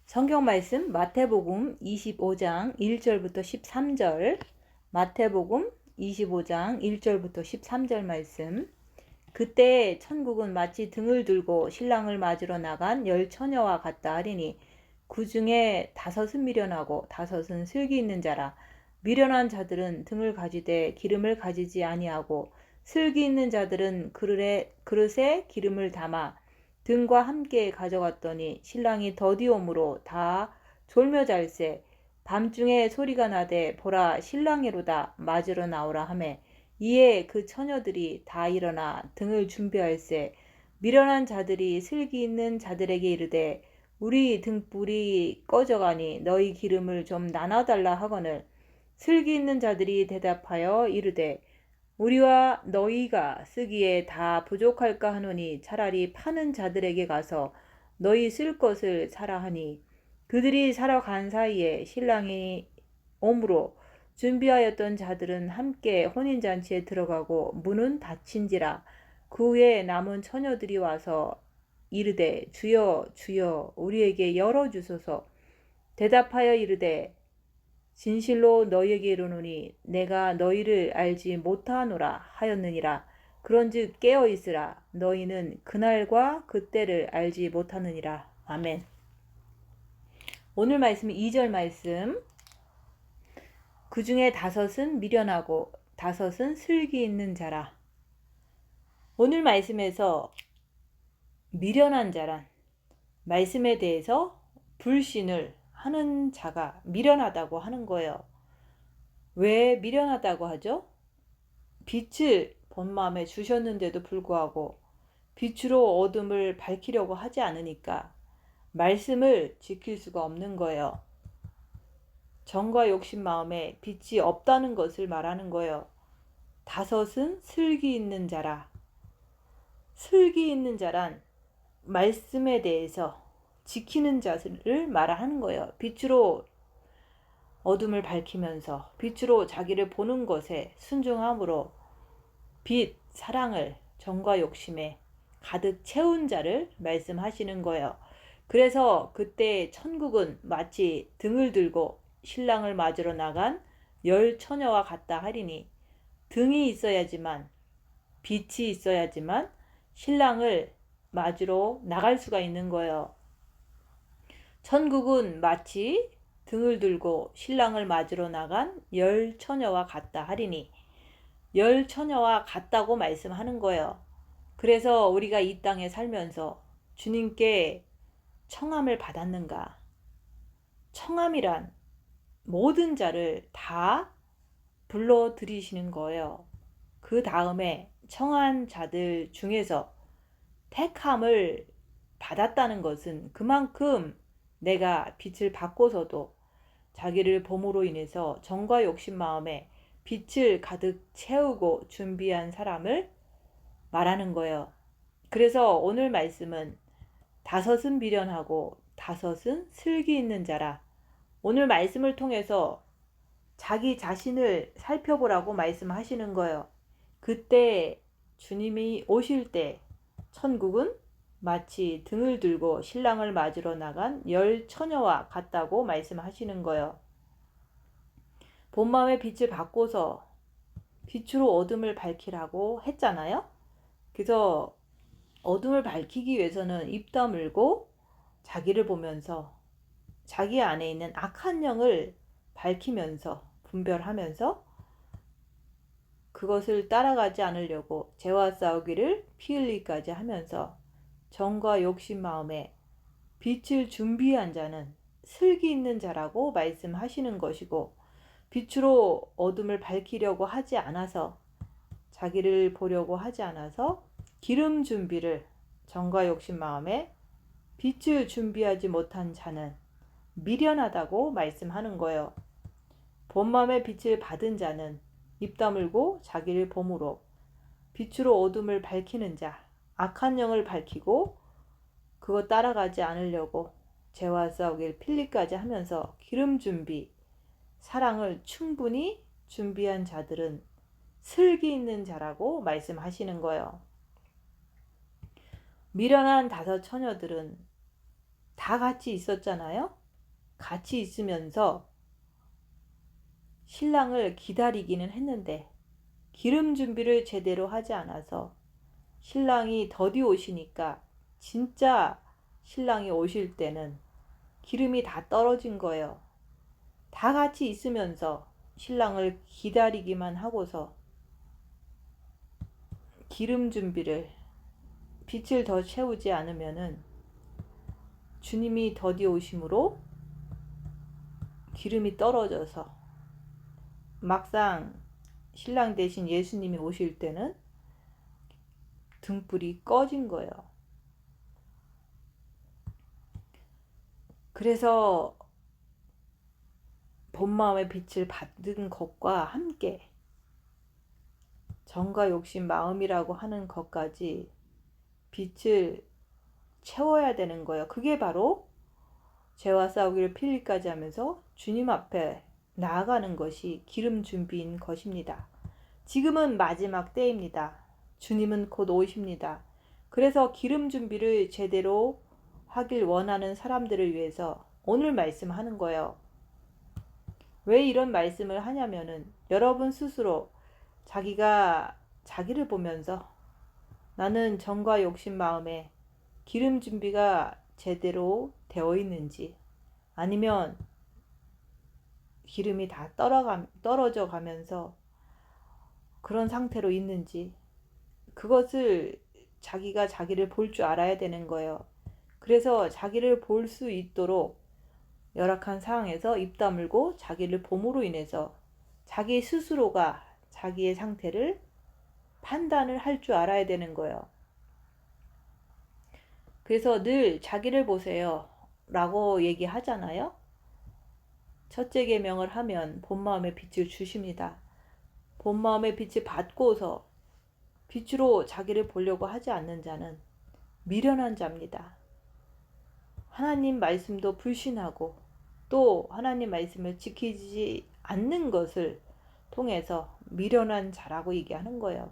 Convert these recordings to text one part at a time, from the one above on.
성경 말씀 마태복음 25장 1절부터 13절. 마태복음 25장 1절부터 13절 말씀. 그때 천국은 마치 등을 들고 신랑을 맞으러 나간 열 처녀와 같다 하리니 그 중에 다섯은 미련하고 다섯은 슬기 있는 자라. 미련한 자들은 등을 가지되 기름을 가지지 아니하고 슬기 있는 자들은 그릇에 기름을 담아 등과 함께 가져갔더니 신랑이 더디옴으로 다 졸며 잘세. 밤중에 소리가 나되 보라 신랑이로다 맞으러 나오라 하매 이에 그 처녀들이 다 일어나 등을 준비할세. 미련한 자들이 슬기 있는 자들에게 이르되 우리 등불이 꺼져가니 너희 기름을 좀 나눠달라 하거늘 슬기 있는 자들이 대답하여 이르되 우리와 너희가 쓰기에 다 부족할까 하노니 차라리 파는 자들에게 가서 너희 쓸 것을 사라 하니 그들이 사러 간 사이에 신랑이 오므로 준비하였던 자들은 함께 혼인잔치에 들어가고 문은 닫힌지라. 그 후에 남은 처녀들이 와서 이르되 주여 주여 우리에게 열어주소서. 대답하여 이르되 진실로 너희에게 이르노니 내가 너희를 알지 못하노라 하였느니라. 그런즉 깨어 있으라. 너희는 그날과 그때를 알지 못하느니라. 아멘. 오늘 말씀은 2절 말씀. 그 중에 다섯은 미련하고 다섯은 슬기 있는 자라. 오늘 말씀에서 미련한 자란 말씀에 대해서 불신을 하는 자가 미련하다고 하는 거예요. 왜 미련하다고 하죠? 빛을 본 마음에 주셨는데도 불구하고 빛으로 어둠을 밝히려고 하지 않으니까 말씀을 지킬 수가 없는 거예요. 정과 욕심 마음에 빛이 없다는 것을 말하는 거예요. 다섯은 슬기 있는 자라. 슬기 있는 자란 말씀에 대해서 지키는 자를 말하는 거예요. 빛으로 어둠을 밝히면서 빛으로 자기를 보는 것에 순종함으로 빛, 사랑을 정과 욕심에 가득 채운 자를 말씀하시는 거예요. 그래서 그때 천국은 마치 등을 들고 신랑을 맞으러 나간 열 처녀와 같다 하리니 등이 있어야지만 빛이 있어야지만 신랑을 맞으러 나갈 수가 있는 거예요. 천국은 마치 등을 들고 신랑을 맞으러 나간 열 처녀와 같다 하리니 열 처녀와 같다고 말씀하는 거예요. 그래서 우리가 이 땅에 살면서 주님께 청함을 받았는가? 청함이란 모든 자를 다 불러들이시는 거예요. 그 다음에 청한 자들 중에서 택함을 받았다는 것은 그만큼 내가 빛을 받고서도 자기를 봄으로 인해서 정과 욕심 마음에 빛을 가득 채우고 준비한 사람을 말하는 거예요. 그래서 오늘 말씀은 다섯은 미련하고 다섯은 슬기 있는 자라. 오늘 말씀을 통해서 자기 자신을 살펴보라고 말씀하시는 거예요. 그때 주님이 오실 때 천국은 마치 등을 들고 신랑을 맞으러 나간 열 처녀와 같다고 말씀하시는 거예요. 본 마음의 빛을 받고서 빛으로 어둠을 밝히라고 했잖아요. 그래서 어둠을 밝히기 위해서는 입 다물고 자기를 보면서 자기 안에 있는 악한 영을 밝히면서 분별하면서 그것을 따라가지 않으려고 죄와 싸우기를 피 흘리기까지 하면서 정과 욕심 마음에 빛을 준비한 자는 슬기 있는 자라고 말씀하시는 것이고 빛으로 어둠을 밝히려고 하지 않아서 자기를 보려고 하지 않아서 기름 준비를 정과 욕심 마음에 빛을 준비하지 못한 자는 미련하다고 말씀하는 거예요. 본 마음의 빛을 받은 자는 입 다물고 자기를 봄으로 빛으로 어둠을 밝히는 자, 악한 영을 밝히고 그거 따라가지 않으려고 죄와 싸우길 필리까지 하면서 기름 준비, 사랑을 충분히 준비한 자들은 슬기 있는 자라고 말씀하시는 거예요. 미련한 다섯 처녀들은 다 같이 있었잖아요. 같이 있으면서 신랑을 기다리기는 했는데 기름 준비를 제대로 하지 않아서 신랑이 더디 오시니까 진짜 신랑이 오실 때는 기름이 다 떨어진 거예요. 다 같이 있으면서 신랑을 기다리기만 하고서 기름 준비를 빛을 더 채우지 않으면은 주님이 더디 오심으로 기름이 떨어져서 막상 신랑 대신 예수님이 오실 때는 등불이 꺼진 거예요. 그래서 본마음의 빛을 받은 것과 함께 정과 욕심 마음이라고 하는 것까지 빛을 채워야 되는 거예요. 그게 바로 죄와 싸우기를 필리까지 하면서 주님 앞에 나아가는 것이 기름 준비인 것입니다. 지금은 마지막 때입니다. 주님은 곧 오십니다. 그래서 기름 준비를 제대로 하길 원하는 사람들을 위해서 오늘 말씀하는 거예요. 왜 이런 말씀을 하냐면은 여러분 스스로 자기가 자기를 보면서 나는 정과 욕심 마음에 기름 준비가 제대로 되어 있는지 아니면 기름이 다 떨어져 가면서 그런 상태로 있는지 그것을 자기가 자기를 볼 줄 알아야 되는 거예요. 그래서 자기를 볼 수 있도록 열악한 상황에서 입 다물고 자기를 봄으로 인해서 자기 스스로가 자기의 상태를 판단을 할 줄 알아야 되는 거예요. 그래서 늘 자기를 보세요 라고 얘기하잖아요. 첫째 계명을 하면 본마음의 빛을 주십니다. 본마음의 빛을 받고서 빛으로 자기를 보려고 하지 않는 자는 미련한 자입니다. 하나님 말씀도 불신하고 또 하나님 말씀을 지키지 않는 것을 통해서 미련한 자라고 얘기하는 거예요.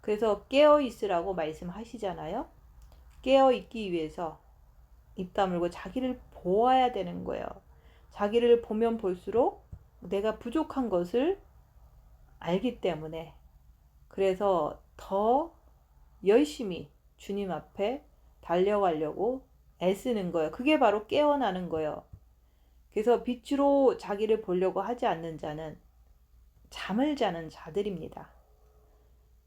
그래서 깨어 있으라고 말씀하시잖아요. 깨어 있기 위해서 입 다물고 자기를 보아야 되는 거예요. 자기를 보면 볼수록 내가 부족한 것을 알기 때문에 그래서 더 열심히 주님 앞에 달려가려고 애쓰는 거예요. 그게 바로 깨어나는 거예요. 그래서 빛으로 자기를 보려고 하지 않는 자는 잠을 자는 자들입니다.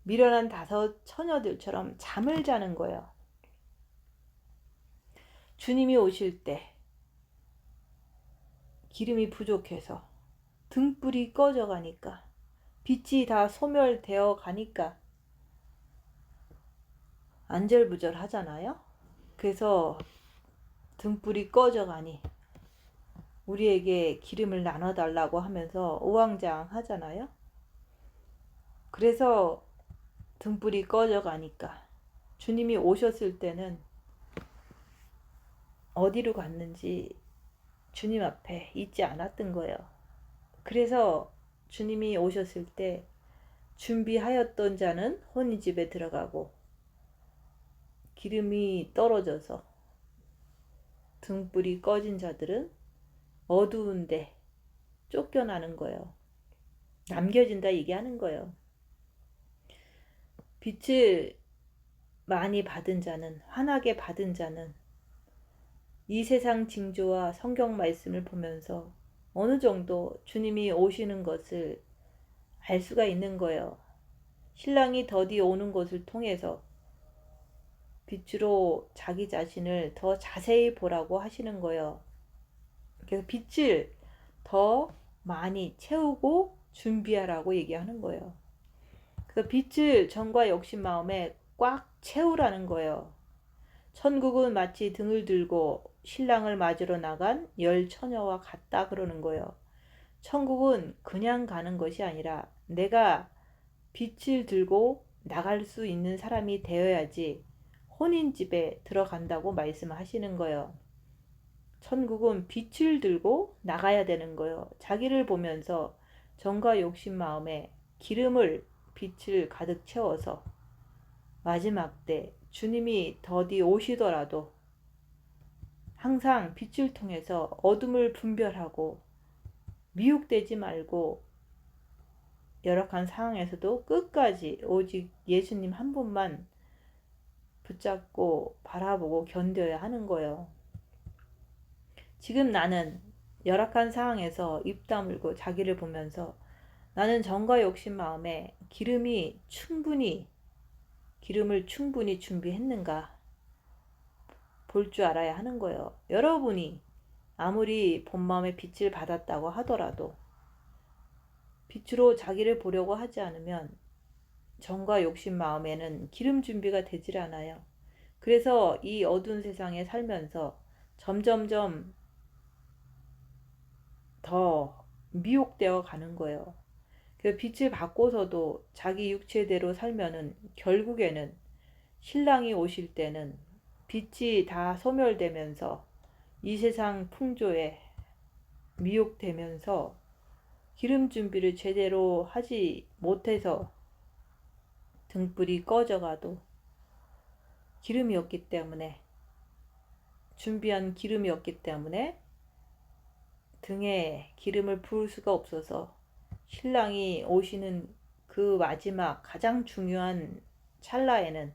미련한 다섯 처녀들처럼 잠을 자는 거예요. 주님이 오실 때 기름이 부족해서 등불이 꺼져 가니까 빛이 다 소멸되어 가니까 안절부절 하잖아요. 그래서 등불이 꺼져 가니 우리에게 기름을 나눠달라고 하면서 우왕좌왕 하잖아요. 그래서 등불이 꺼져 가니까 주님이 오셨을 때는 어디로 갔는지 주님 앞에 있지 않았던 거예요. 그래서 주님이 오셨을 때 준비하였던 자는 혼인집에 들어가고 기름이 떨어져서 등불이 꺼진 자들은 어두운데 쫓겨나는 거예요. 남겨진다 얘기하는 거예요. 빛을 많이 받은 자는, 환하게 받은 자는 이 세상 징조와 성경 말씀을 보면서 어느 정도 주님이 오시는 것을 알 수가 있는 거예요. 신랑이 더디 오는 것을 통해서 빛으로 자기 자신을 더 자세히 보라고 하시는 거예요. 그래서 빛을 더 많이 채우고 준비하라고 얘기하는 거예요. 그래서 빛을 정과 욕심 마음에 꽉 채우라는 거예요. 천국은 마치 등을 들고 신랑을 맞으러 나간 열 처녀와 같다 그러는 거예요. 천국은 그냥 가는 것이 아니라 내가 빛을 들고 나갈 수 있는 사람이 되어야지 혼인집에 들어간다고 말씀하시는 거예요. 천국은 빛을 들고 나가야 되는 거예요. 자기를 보면서 정과 욕심 마음에 기름을 빛을 가득 채워서 마지막 때 주님이 더디 오시더라도 항상 빛을 통해서 어둠을 분별하고 미혹되지 말고 열악한 상황에서도 끝까지 오직 예수님 한 분만 붙잡고 바라보고 견뎌야 하는 거예요. 지금 나는 열악한 상황에서 입 다물고 자기를 보면서 나는 정과 욕심 마음에 기름을 충분히 준비했는가 볼 줄 알아야 하는 거예요. 여러분이 아무리 본 마음의 빛을 받았다고 하더라도 빛으로 자기를 보려고 하지 않으면 정과 욕심 마음에는 기름 준비가 되질 않아요. 그래서 이 어두운 세상에 살면서 점점점 더 미혹되어 가는 거예요. 그 빛을 받고서도 자기 육체대로 살면은 결국에는 신랑이 오실 때는 빛이 다 소멸되면서 이 세상 풍조에 미혹되면서 기름 준비를 제대로 하지 못해서 등불이 꺼져가도 기름이 없기 때문에 준비한 기름이 없기 때문에 등에 기름을 부을 수가 없어서 신랑이 오시는 그 마지막 가장 중요한 찰나에는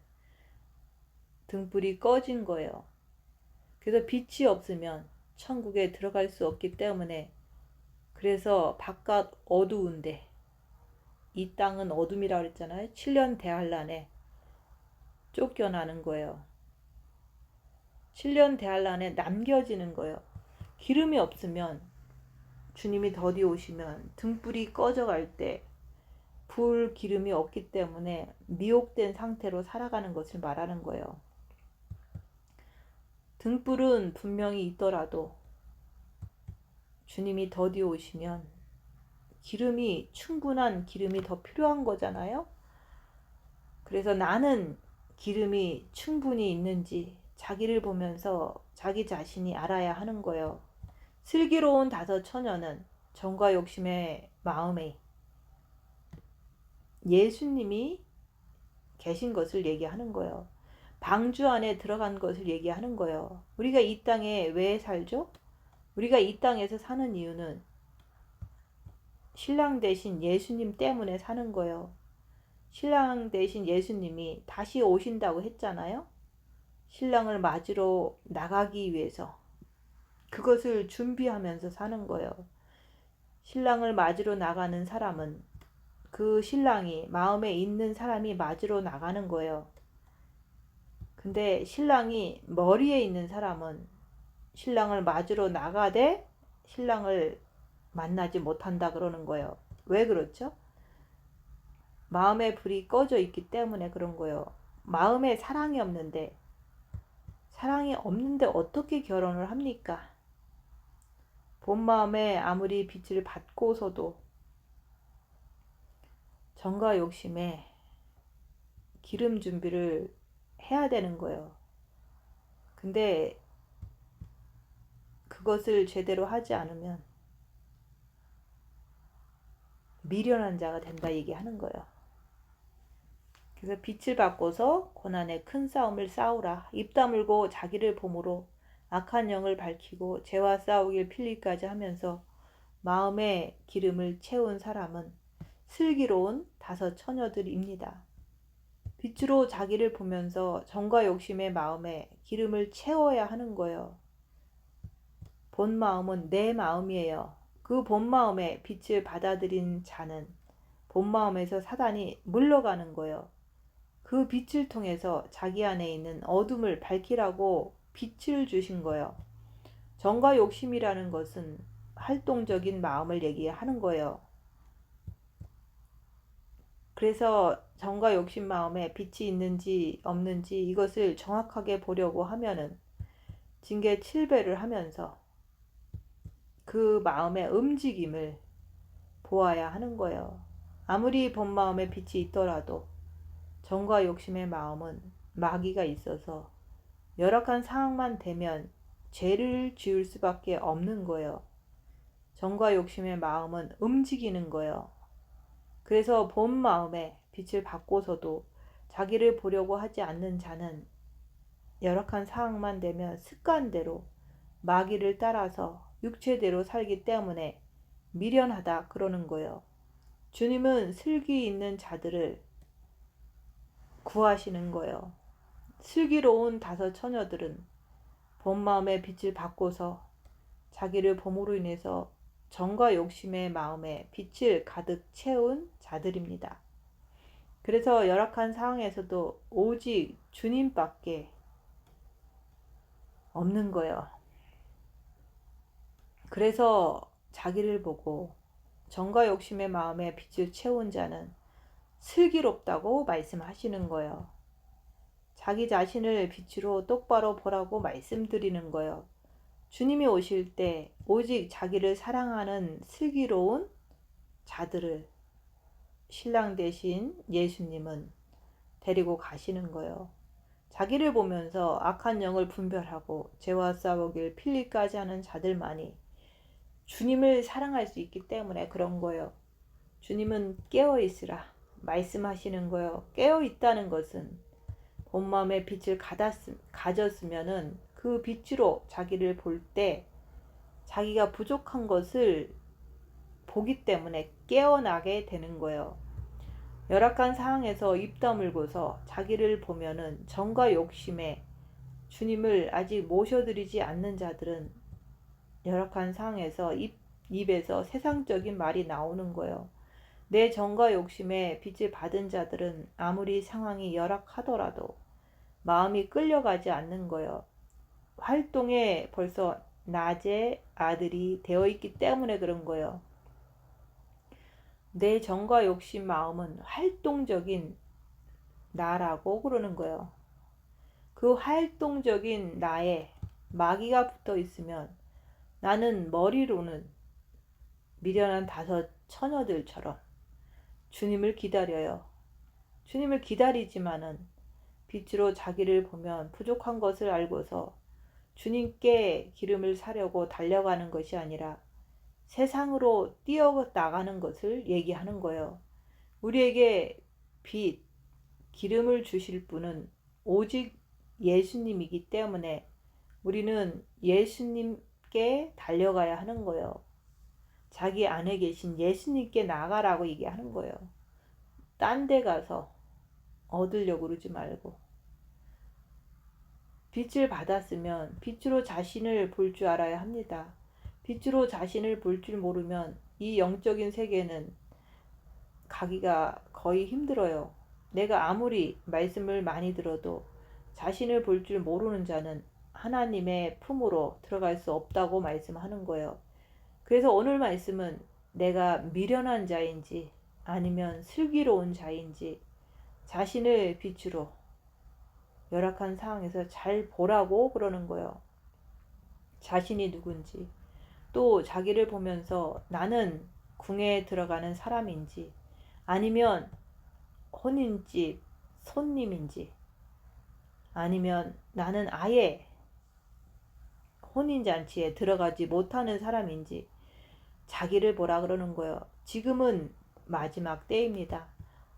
등불이 꺼진 거예요. 그래서 빛이 없으면 천국에 들어갈 수 없기 때문에 그래서 바깥 어두운데 이 땅은 어둠이라 그랬잖아요. 7년 대환란에 쫓겨나는 거예요. 7년 대환란에 남겨지는 거예요. 기름이 없으면 주님이 더디 오시면 등불이 꺼져갈 때 불 기름이 없기 때문에 미혹된 상태로 살아가는 것을 말하는 거예요. 등불은 분명히 있더라도 주님이 더디 오시면 충분한 기름이 더 필요한 거잖아요. 그래서 나는 기름이 충분히 있는지 자기를 보면서 자기 자신이 알아야 하는 거예요. 슬기로운 다섯 처녀는 정과 욕심의 마음에 예수님이 계신 것을 얘기하는 거예요. 방주 안에 들어간 것을 얘기하는 거예요. 우리가 이 땅에 왜 살죠? 우리가 이 땅에서 사는 이유는 신랑 대신 예수님 때문에 사는 거예요. 신랑 대신 예수님이 다시 오신다고 했잖아요. 신랑을 맞으러 나가기 위해서 그것을 준비하면서 사는 거예요. 신랑을 맞으러 나가는 사람은 그 신랑이 마음에 있는 사람이 맞으러 나가는 거예요. 근데 신랑이 머리에 있는 사람은 신랑을 맞으러 나가되 신랑을 만나지 못한다 그러는 거예요. 왜 그렇죠? 마음의 불이 꺼져 있기 때문에 그런 거예요. 마음에 사랑이 없는데 어떻게 결혼을 합니까? 본 마음에 아무리 빛을 받고서도 정과 욕심에 기름 준비를 해야 되는 거예요. 근데 그것을 제대로 하지 않으면 미련한 자가 된다 얘기하는 거예요. 그래서 빛을 받고서 고난의 큰 싸움을 싸우라. 입 다물고 자기를 봄으로 악한 영을 밝히고 죄와 싸우길 필리까지 하면서 마음의 기름을 채운 사람은 슬기로운 다섯 처녀들입니다. 빛으로 자기를 보면서 정과 욕심의 마음에 기름을 채워야 하는 거예요. 본 마음은 내 마음이에요. 그 본 마음에 빛을 받아들인 자는 본 마음에서 사단이 물러가는 거예요. 그 빛을 통해서 자기 안에 있는 어둠을 밝히라고 빛을 주신 거예요. 정과 욕심이라는 것은 활동적인 마음을 얘기하는 거예요. 그래서 정과 욕심 마음에 빛이 있는지 없는지 이것을 정확하게 보려고 하면은 징계 7배를 하면서 그 마음의 움직임을 보아야 하는 거예요. 아무리 본 마음에 빛이 있더라도 정과 욕심의 마음은 마귀가 있어서 열악한 상황만 되면 죄를 지을 수밖에 없는 거예요. 정과 욕심의 마음은 움직이는 거예요. 그래서 본 마음에 빛을 받고서도 자기를 보려고 하지 않는 자는 열악한 상황만 되면 습관대로 마귀를 따라서 육체대로 살기 때문에 미련하다 그러는 거예요. 주님은 슬기 있는 자들을 구하시는 거예요. 슬기로운 다섯 처녀들은 본 마음의 빛을 받고서 자기를 봄으로 인해서 정과 욕심의 마음에 빛을 가득 채운 자들입니다. 그래서 열악한 상황에서도 오직 주님밖에 없는 거예요. 그래서 자기를 보고 정과 욕심의 마음에 빛을 채운 자는 슬기롭다고 말씀하시는 거예요. 자기 자신을 빛으로 똑바로 보라고 말씀드리는 거예요. 주님이 오실 때 오직 자기를 사랑하는 슬기로운 자들을 신랑 대신 예수님은 데리고 가시는 거예요. 자기를 보면서 악한 영을 분별하고 죄와 싸우길 필리까지 하는 자들만이 주님을 사랑할 수 있기 때문에 그런 거예요. 주님은 깨어있으라 말씀하시는 거예요. 깨어있다는 것은 본 마음의 빛을 가졌으면은 그 빛으로 자기를 볼 때 자기가 부족한 것을 보기 때문에 깨어나게 되는 거예요. 열악한 상황에서 입 다물고서 자기를 보면은 정과 욕심에 주님을 아직 모셔드리지 않는 자들은 열악한 상황에서 입에서 세상적인 말이 나오는 거예요. 내 정과 욕심에 빛을 받은 자들은 아무리 상황이 열악하더라도 마음이 끌려가지 않는 거예요. 활동에 벌써 낮의 아들이 되어 있기 때문에 그런 거예요. 내 정과 욕심 마음은 활동적인 나라고 그러는 거예요. 그 활동적인 나에 마귀가 붙어 있으면 나는 머리로는 미련한 다섯 처녀들처럼 주님을 기다려요. 주님을 기다리지만은 빛으로 자기를 보면 부족한 것을 알고서 주님께 기름을 사려고 달려가는 것이 아니라 세상으로 뛰어나가는 것을 얘기하는 거예요. 우리에게 빛, 기름을 주실 분은 오직 예수님이기 때문에 우리는 예수님께 달려가야 하는 거예요. 자기 안에 계신 예수님께 나가라고 얘기하는 거예요. 딴 데 가서 얻으려고 그러지 말고. 빛을 받았으면 빛으로 자신을 볼 줄 알아야 합니다. 빛으로 자신을 볼 줄 모르면 이 영적인 세계는 가기가 거의 힘들어요. 내가 아무리 말씀을 많이 들어도 자신을 볼 줄 모르는 자는 하나님의 품으로 들어갈 수 없다고 말씀하는 거예요. 그래서 오늘 말씀은 내가 미련한 자인지 아니면 슬기로운 자인지 자신을 빛으로 열악한 상황에서 잘 보라고 그러는 거예요. 자신이 누군지 또 자기를 보면서 나는 궁에 들어가는 사람인지 아니면 혼인집 손님인지 아니면 나는 아예 혼인잔치에 들어가지 못하는 사람인지 자기를 보라 그러는 거예요. 지금은 마지막 때입니다.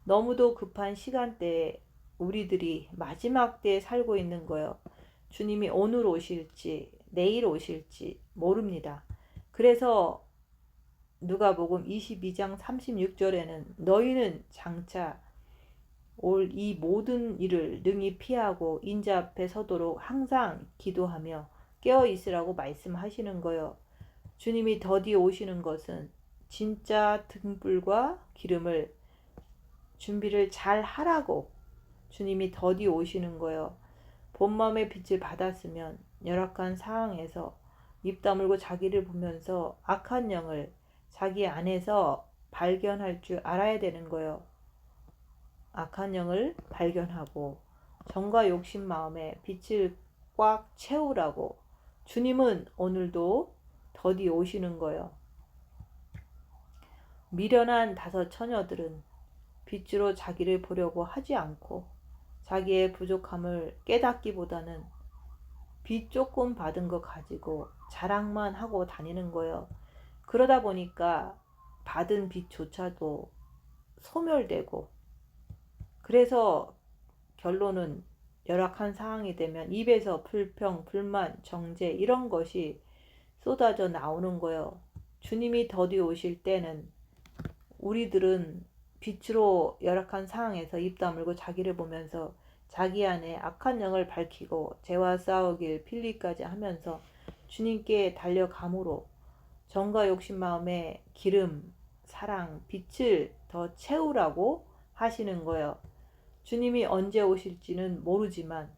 너무도 급한 시간대에 우리들이 마지막 때에 살고 있는 거예요. 주님이 오늘 오실지 내일 오실지 모릅니다. 그래서 누가복음 22장 36절에는 너희는 장차 올 이 모든 일을 능히 피하고 인자 앞에 서도록 항상 기도하며 깨어 있으라고 말씀하시는 거예요. 주님이 더디 오시는 것은 진짜 등불과 기름을 준비를 잘 하라고 주님이 더디 오시는 거예요. 본 마음의 빛을 받았으면 열악한 상황에서 입 다물고 자기를 보면서 악한 영을 자기 안에서 발견할 줄 알아야 되는 거예요. 악한 영을 발견하고 정과 욕심 마음에 빛을 꽉 채우라고 주님은 오늘도 더디 오시는 거예요. 미련한 다섯 처녀들은 빛으로 자기를 보려고 하지 않고 자기의 부족함을 깨닫기보다는 빛 조금 받은 거 가지고 자랑만 하고 다니는 거예요. 그러다 보니까 받은 빛조차도 소멸되고 그래서 결론은 열악한 상황이 되면 입에서 불평, 불만, 정죄 이런 것이 쏟아져 나오는 거예요. 주님이 더디 오실 때는 우리들은 빛으로 열악한 상황에서 입 다물고 자기를 보면서 자기 안에 악한 영을 밝히고 죄와 싸우길 필리까지 하면서 주님께 달려감으로 정과 욕심 마음에 기름, 사랑, 빛을 더 채우라고 하시는 거예요. 주님이 언제 오실지는 모르지만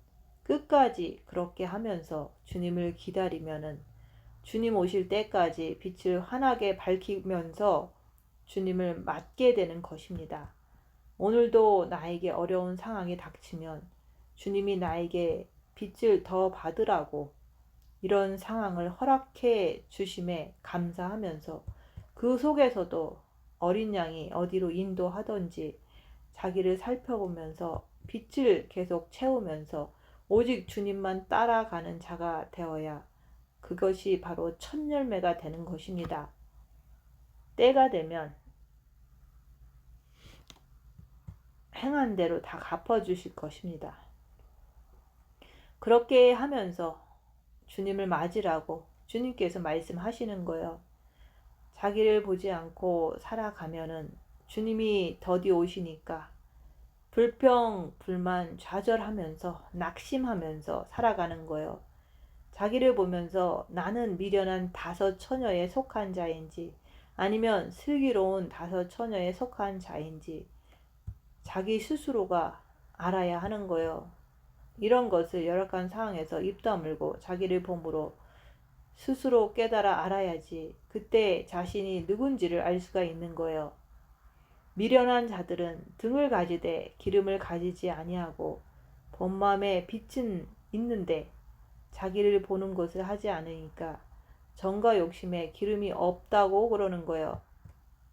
끝까지 그렇게 하면서 주님을 기다리면은 주님 오실 때까지 빛을 환하게 밝히면서 주님을 맞게 되는 것입니다. 오늘도 나에게 어려운 상황이 닥치면 주님이 나에게 빛을 더 받으라고 이런 상황을 허락해 주심에 감사하면서 그 속에서도 어린 양이 어디로 인도하던지 자기를 살펴보면서 빛을 계속 채우면서 오직 주님만 따라가는 자가 되어야 그것이 바로 첫 열매가 되는 것입니다. 때가 되면 행한 대로 다 갚아주실 것입니다. 그렇게 하면서 주님을 맞으라고 주님께서 말씀하시는 거예요. 자기를 보지 않고 살아가면은 주님이 더디 오시니까 불평, 불만, 좌절하면서 낙심하면서 살아가는 거예요. 자기를 보면서 나는 미련한 다섯 처녀에 속한 자인지 아니면 슬기로운 다섯 처녀에 속한 자인지 자기 스스로가 알아야 하는 거예요. 이런 것을 열악한 상황에서 입 다물고 자기를 봄으로 스스로 깨달아 알아야지 그때 자신이 누군지를 알 수가 있는 거예요. 미련한 자들은 등을 가지되 기름을 가지지 아니하고 본마음에 빛은 있는데 자기를 보는 것을 하지 않으니까 정과 욕심에 기름이 없다고 그러는 거예요.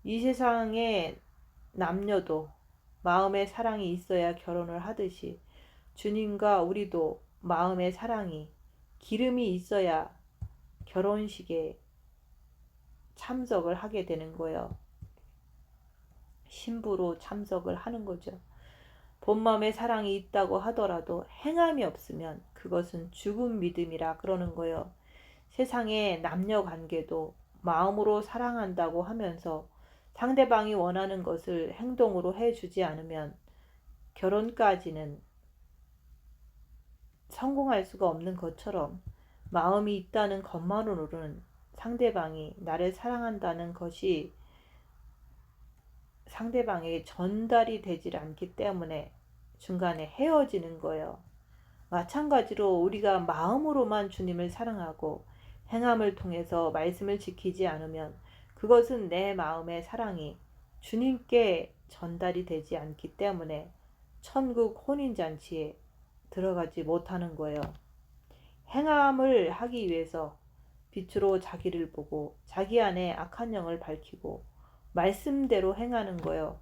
이 세상에 남녀도 마음의 사랑이 있어야 결혼을 하듯이 주님과 우리도 마음의 사랑이 기름이 있어야 결혼식에 참석을 하게 되는 거예요. 신부로 참석을 하는 거죠. 본 마음의 사랑이 있다고 하더라도 행함이 없으면 그것은 죽은 믿음이라 그러는 거예요. 세상의 남녀 관계도 마음으로 사랑한다고 하면서 상대방이 원하는 것을 행동으로 해주지 않으면 결혼까지는 성공할 수가 없는 것처럼 마음이 있다는 것만으로는 상대방이 나를 사랑한다는 것이 상대방에게 전달이 되질 않기 때문에 중간에 헤어지는 거예요. 마찬가지로 우리가 마음으로만 주님을 사랑하고 행함을 통해서 말씀을 지키지 않으면 그것은 내 마음의 사랑이 주님께 전달이 되지 않기 때문에 천국 혼인잔치에 들어가지 못하는 거예요. 행함을 하기 위해서 빛으로 자기를 보고 자기 안에 악한 영을 밝히고 말씀대로 행하는 거예요.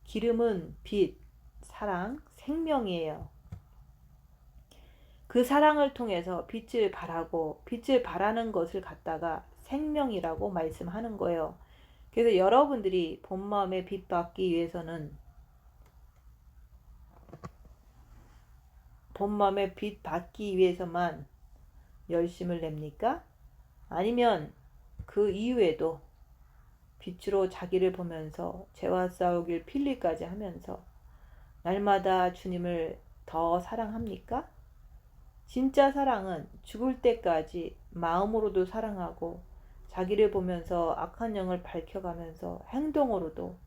기름은 빛, 사랑, 생명이에요. 그 사랑을 통해서 빛을 발하고 빛을 발하는 것을 갖다가 생명이라고 말씀하는 거예요. 그래서 여러분들이 본 마음에 빛 받기 위해서는 본 마음에 빛 받기 위해서만 열심을 냅니까? 아니면 그 이후에도 빛으로 자기를 보면서 죄와 싸우길 필리까지 하면서 날마다 주님을 더 사랑합니까? 진짜 사랑은 죽을 때까지 마음으로도 사랑하고 자기를 보면서 악한 영을 밝혀가면서 행동으로도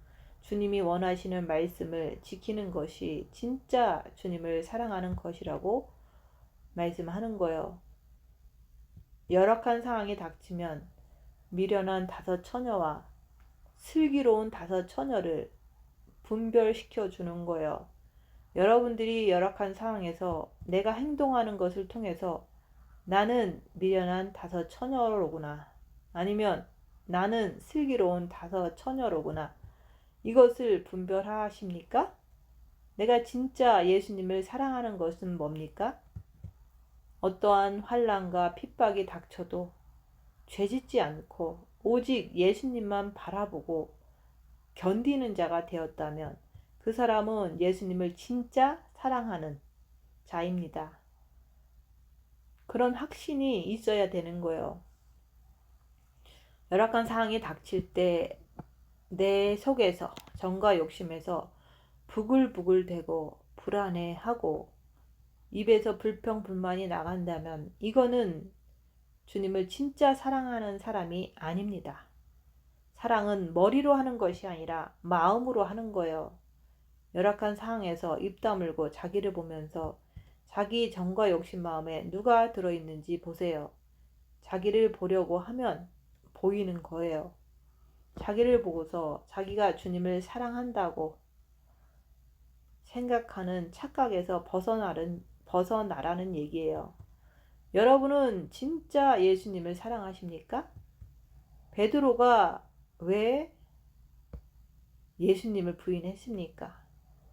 주님이 원하시는 말씀을 지키는 것이 진짜 주님을 사랑하는 것이라고 말씀하는 거예요. 열악한 상황이 닥치면 미련한 다섯 처녀와 슬기로운 다섯 처녀를 분별시켜 주는 거예요. 여러분들이 열악한 상황에서 내가 행동하는 것을 통해서 나는 미련한 다섯 처녀로구나. 아니면 나는 슬기로운 다섯 처녀로구나. 이것을 분별하십니까? 내가 진짜 예수님을 사랑하는 것은 뭡니까? 어떠한 환난과 핍박이 닥쳐도 죄짓지 않고 오직 예수님만 바라보고 견디는 자가 되었다면 그 사람은 예수님을 진짜 사랑하는 자입니다. 그런 확신이 있어야 되는 거예요. 열악한 상황이 닥칠 때 내 속에서 정과 욕심에서 부글부글대고 불안해하고 입에서 불평불만이 나간다면 이거는 주님을 진짜 사랑하는 사람이 아닙니다. 사랑은 머리로 하는 것이 아니라 마음으로 하는 거예요. 열악한 상황에서 입 다물고 자기를 보면서 자기 정과 욕심 마음에 누가 들어있는지 보세요. 자기를 보려고 하면 보이는 거예요. 자기를 보고서 자기가 주님을 사랑한다고 생각하는 착각에서 벗어나라는 얘기예요. 여러분은 진짜 예수님을 사랑하십니까? 베드로가 왜 예수님을 부인했습니까?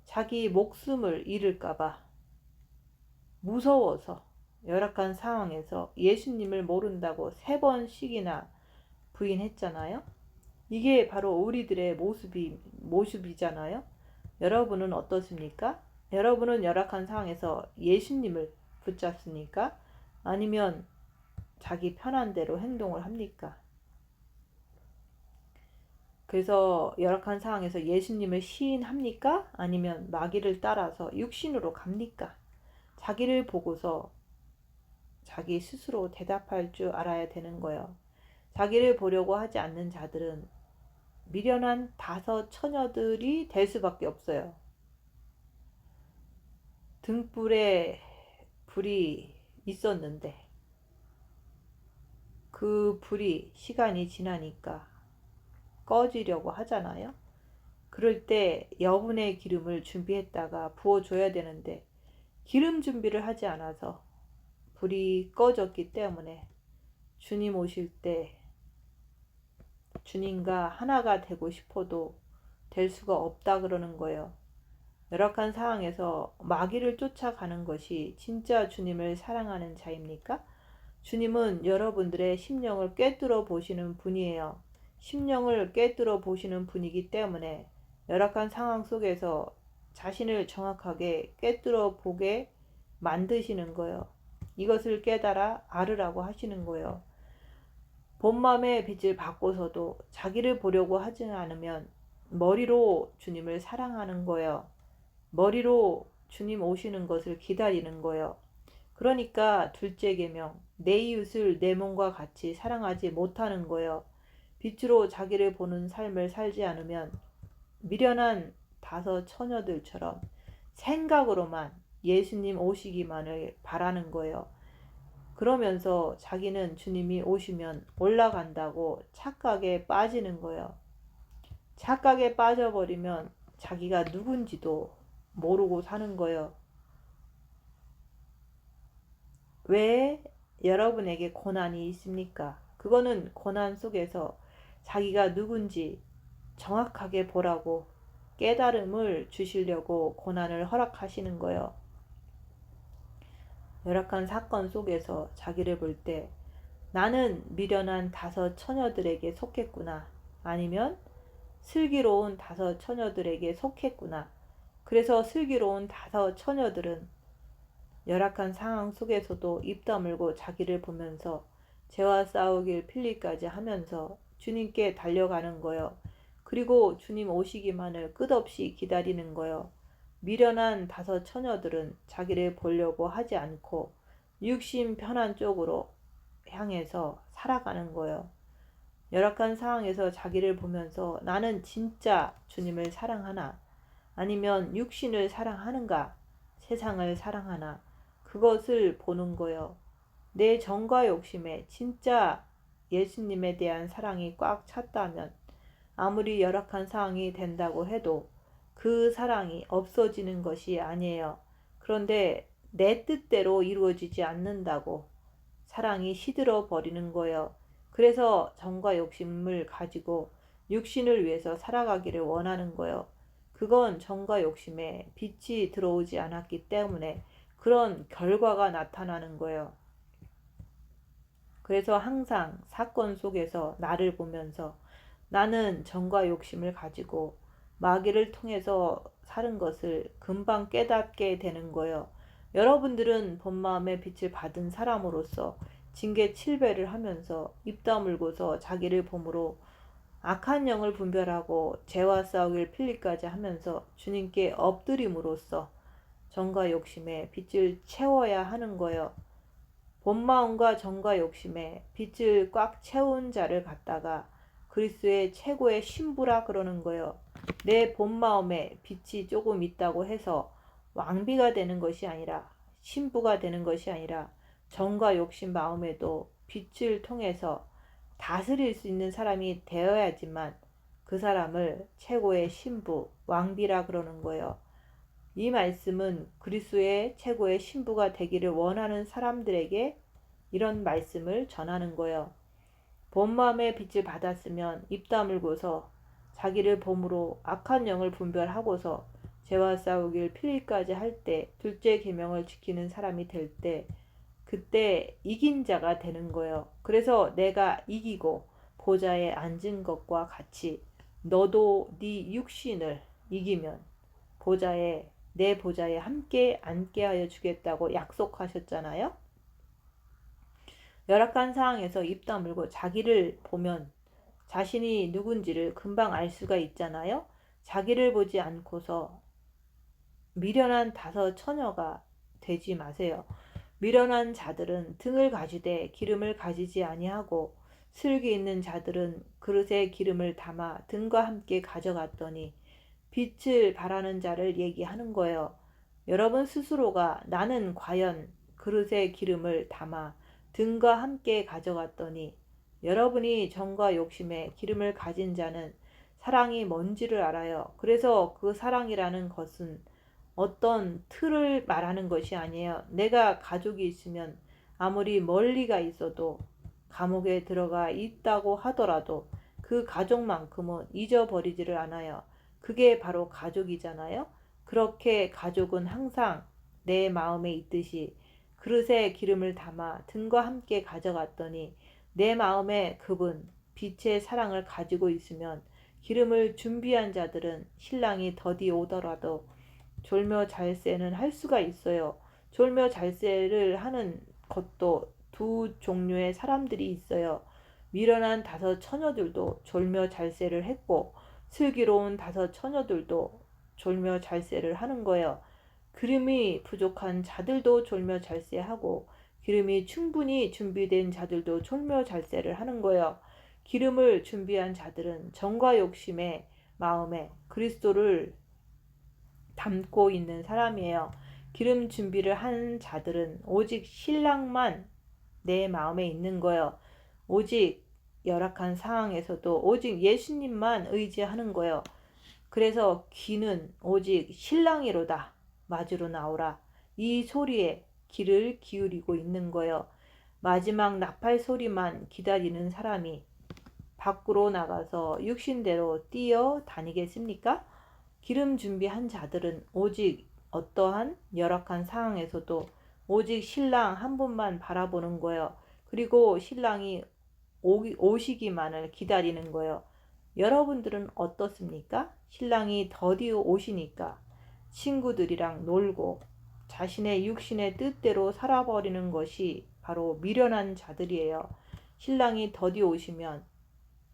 자기 목숨을 잃을까봐 무서워서 열악한 상황에서 예수님을 모른다고 3번씩이나 부인했잖아요. 이게 바로 우리들의 모습이잖아요. 여러분은 어떻습니까? 여러분은 열악한 상황에서 예수님을 붙잡습니까? 아니면 자기 편한 대로 행동을 합니까? 그래서 열악한 상황에서 예수님을 시인합니까? 아니면 마귀를 따라서 육신으로 갑니까? 자기를 보고서 자기 스스로 대답할 줄 알아야 되는 거예요. 자기를 보려고 하지 않는 자들은 미련한 5 처녀들이 될 수밖에 없어요. 등불에 불이 있었는데 그 불이 시간이 지나니까 꺼지려고 하잖아요. 그럴 때 여분의 기름을 준비했다가 부어줘야 되는데 기름 준비를 하지 않아서 불이 꺼졌기 때문에 주님 오실 때 주님과 하나가 되고 싶어도 될 수가 없다 그러는 거예요. 열악한 상황에서 마귀를 쫓아가는 것이 진짜 주님을 사랑하는 자입니까? 주님은 여러분들의 심령을 꿰뚫어 보시는 분이에요. 심령을 꿰뚫어 보시는 분이기 때문에 열악한 상황 속에서 자신을 정확하게 꿰뚫어 보게 만드시는 거예요. 이것을 깨달아 알으라고 하시는 거예요. 본마음의 빛을 받고서도 자기를 보려고 하지 않으면 머리로 주님을 사랑하는 거예요. 머리로 주님 오시는 것을 기다리는 거예요. 그러니까 둘째 계명, 내 이웃을 내 몸과 같이 사랑하지 못하는 거예요. 빛으로 자기를 보는 삶을 살지 않으면 미련한 5 처녀들처럼 생각으로만 예수님 오시기만을 바라는 거예요. 그러면서 자기는 주님이 오시면 올라간다고 착각에 빠지는 거예요. 착각에 빠져버리면 자기가 누군지도 모르고 사는 거예요. 왜 여러분에게 고난이 있습니까? 그거는 고난 속에서 자기가 누군지 정확하게 보라고 깨달음을 주시려고 고난을 허락하시는 거예요. 열악한 사건 속에서 자기를 볼 때 나는 미련한 5 처녀들에게 속했구나. 아니면 슬기로운 5 처녀들에게 속했구나. 그래서 슬기로운 5 처녀들은 열악한 상황 속에서도 입 다물고 자기를 보면서 죄와 싸우길 필리까지 하면서 주님께 달려가는 거요. 그리고 주님 오시기만을 끝없이 기다리는 거요. 미련한 5 처녀들은 자기를 보려고 하지 않고 육신 편한 쪽으로 향해서 살아가는 거예요. 열악한 상황에서 자기를 보면서 나는 진짜 주님을 사랑하나 아니면 육신을 사랑하는가 세상을 사랑하나 그것을 보는 거예요. 내 정과 욕심에 진짜 예수님에 대한 사랑이 꽉 찼다면 아무리 열악한 상황이 된다고 해도 그 사랑이 없어지는 것이 아니에요. 그런데 내 뜻대로 이루어지지 않는다고 사랑이 시들어 버리는 거예요. 그래서 정과 욕심을 가지고 육신을 위해서 살아가기를 원하는 거예요. 그건 정과 욕심에 빛이 들어오지 않았기 때문에 그런 결과가 나타나는 거예요. 그래서 항상 사건 속에서 나를 보면서 나는 정과 욕심을 가지고 마귀를 통해서 사는 것을 금방 깨닫게 되는 거예요. 여러분들은 본 마음의 빛을 받은 사람으로서 징계 7배를 하면서 입 다물고서 자기를 봄으로 악한 영을 분별하고 죄와 싸우길 필리까지 하면서 주님께 엎드림으로써 정과 욕심에 빛을 채워야 하는 거요. 본 마음과 정과 욕심에 빛을 꽉 채운 자를 갖다가 그리스도의 최고의 신부라 그러는 거요. 내 본 마음에 빛이 조금 있다고 해서 왕비가 되는 것이 아니라, 신부가 되는 것이 아니라, 정과 욕심 마음에도 빛을 통해서 다스릴 수 있는 사람이 되어야지만 그 사람을 최고의 신부, 왕비라 그러는 거예요. 이 말씀은 그리스도의 최고의 신부가 되기를 원하는 사람들에게 이런 말씀을 전하는 거예요. 본 마음의 빛을 받았으면 입 다물고서 자기를 봄으로 악한 영을 분별하고서 죄와 싸우길 필리까지 할 때, 둘째 계명을 지키는 사람이 될 때, 그때 이긴 자가 되는 거예요. 그래서 내가 이기고 보좌에 앉은 것과 같이 너도 네 육신을 이기면 내 보좌에 함께 앉게 하여 주겠다고 약속하셨잖아요. 열악한 상황에서 입 다물고 자기를 보면 자신이 누군지를 금방 알 수가 있잖아요. 자기를 보지 않고서 미련한 다섯 처녀가 되지 마세요. 미련한 자들은 등을 가지되 기름을 가지지 아니하고 슬기 있는 자들은 그릇에 기름을 담아 등과 함께 가져갔더니 빛을 발하는 자를 얘기하는 거예요. 여러분 스스로가 나는 과연 그릇에 기름을 담아 등과 함께 가져갔더니, 여러분이 정과 욕심에 기름을 가진 자는 사랑이 뭔지를 알아요. 그래서 그 사랑이라는 것은 어떤 틀을 말하는 것이 아니에요. 내가 가족이 있으면 아무리 멀리가 있어도 감옥에 들어가 있다고 하더라도 그 가족만큼은 잊어버리지를 않아요. 그게 바로 가족이잖아요. 그렇게 가족은 항상 내 마음에 있듯이 그릇에 기름을 담아 등과 함께 가져갔더니 내 마음에 그분 빛의 사랑을 가지고 있으면 기름을 준비한 자들은 신랑이 더디 오더라도 졸며 잘세는 할 수가 있어요. 졸며 잘세를 하는 것도 두 종류의 사람들이 있어요. 미련한 다섯 처녀들도 졸며 잘세를 했고 슬기로운 다섯 처녀들도 졸며 잘세를 하는 거예요. 기름이 부족한 자들도 졸며 잘세하고 기름이 충분히 준비된 자들도 졸며 잘세를 하는 거예요. 기름을 준비한 자들은 정과 욕심의 마음에 그리스도를 담고 있는 사람이에요. 기름 준비를 한 자들은 오직 신랑만 내 마음에 있는 거예요. 오직 열악한 상황에서도 오직 예수님만 의지하는 거예요. 그래서 귀는 오직 신랑이로다 맞으러 나오라, 이 소리에 귀를 기울이고 있는 거예요. 마지막 나팔 소리만 기다리는 사람이 밖으로 나가서 육신대로 뛰어 다니겠습니까? 기름 준비한 자들은 오직 어떠한 열악한 상황에서도 오직 신랑 한 분만 바라보는 거예요. 그리고 신랑이 오시기만을 기다리는 거예요. 여러분들은 어떻습니까? 신랑이 더디 오시니까 친구들이랑 놀고 자신의 육신의 뜻대로 살아버리는 것이 바로 미련한 자들이에요. 신랑이 더디 오시면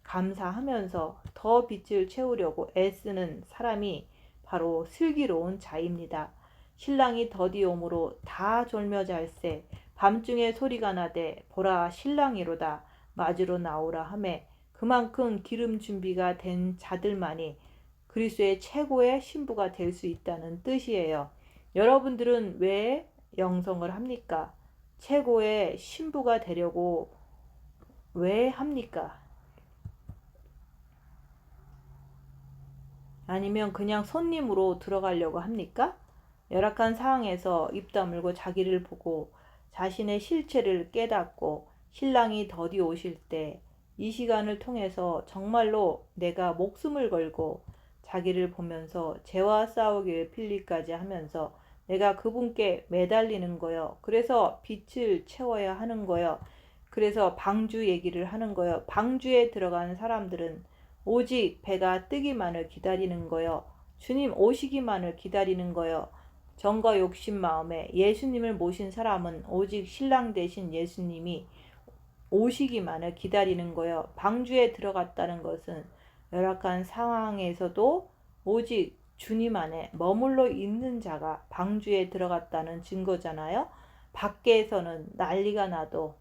감사하면서 더 빛을 채우려고 애쓰는 사람이 바로 슬기로운 자입니다. 신랑이 더디 오므로 다 졸며 잘세 밤중에 소리가 나되 보라 신랑이로다 맞으러 나오라 하매, 그만큼 기름 준비가 된 자들만이 그리스도의 최고의 신부가 될 수 있다는 뜻이에요. 여러분들은 왜 영성을 합니까? 최고의 신부가 되려고 왜 합니까? 아니면 그냥 손님으로 들어가려고 합니까? 열악한 상황에서 입 다물고 자기를 보고 자신의 실체를 깨닫고 신랑이 더디 오실 때 이 시간을 통해서 정말로 내가 목숨을 걸고 자기를 보면서 죄와 싸우길 필리까지 하면서 내가 그분께 매달리는 거요. 그래서 빛을 채워야 하는 거요. 그래서 방주 얘기를 하는 거요. 방주에 들어간 사람들은 오직 배가 뜨기만을 기다리는 거요. 주님 오시기만을 기다리는 거요. 정과 욕심 마음에 예수님을 모신 사람은 오직 신랑 되신 예수님이 오시기만을 기다리는 거예요. 방주에 들어갔다는 것은 열악한 상황에서도 오직 주님 안에 머물러 있는 자가 방주에 들어갔다는 증거잖아요. 밖에서는 난리가 나도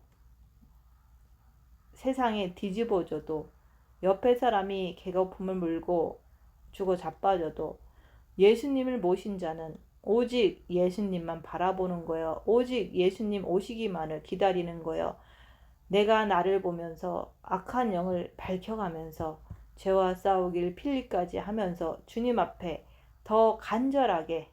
세상에 뒤집어져도 옆에 사람이 개거품을 물고 죽어 자빠져도 예수님을 모신 자는 오직 예수님만 바라보는 거예요. 오직 예수님 오시기만을 기다리는 거예요. 내가 나를 보면서 악한 영을 밝혀가면서 죄와 싸우길 필리까지 하면서 주님 앞에 더 간절하게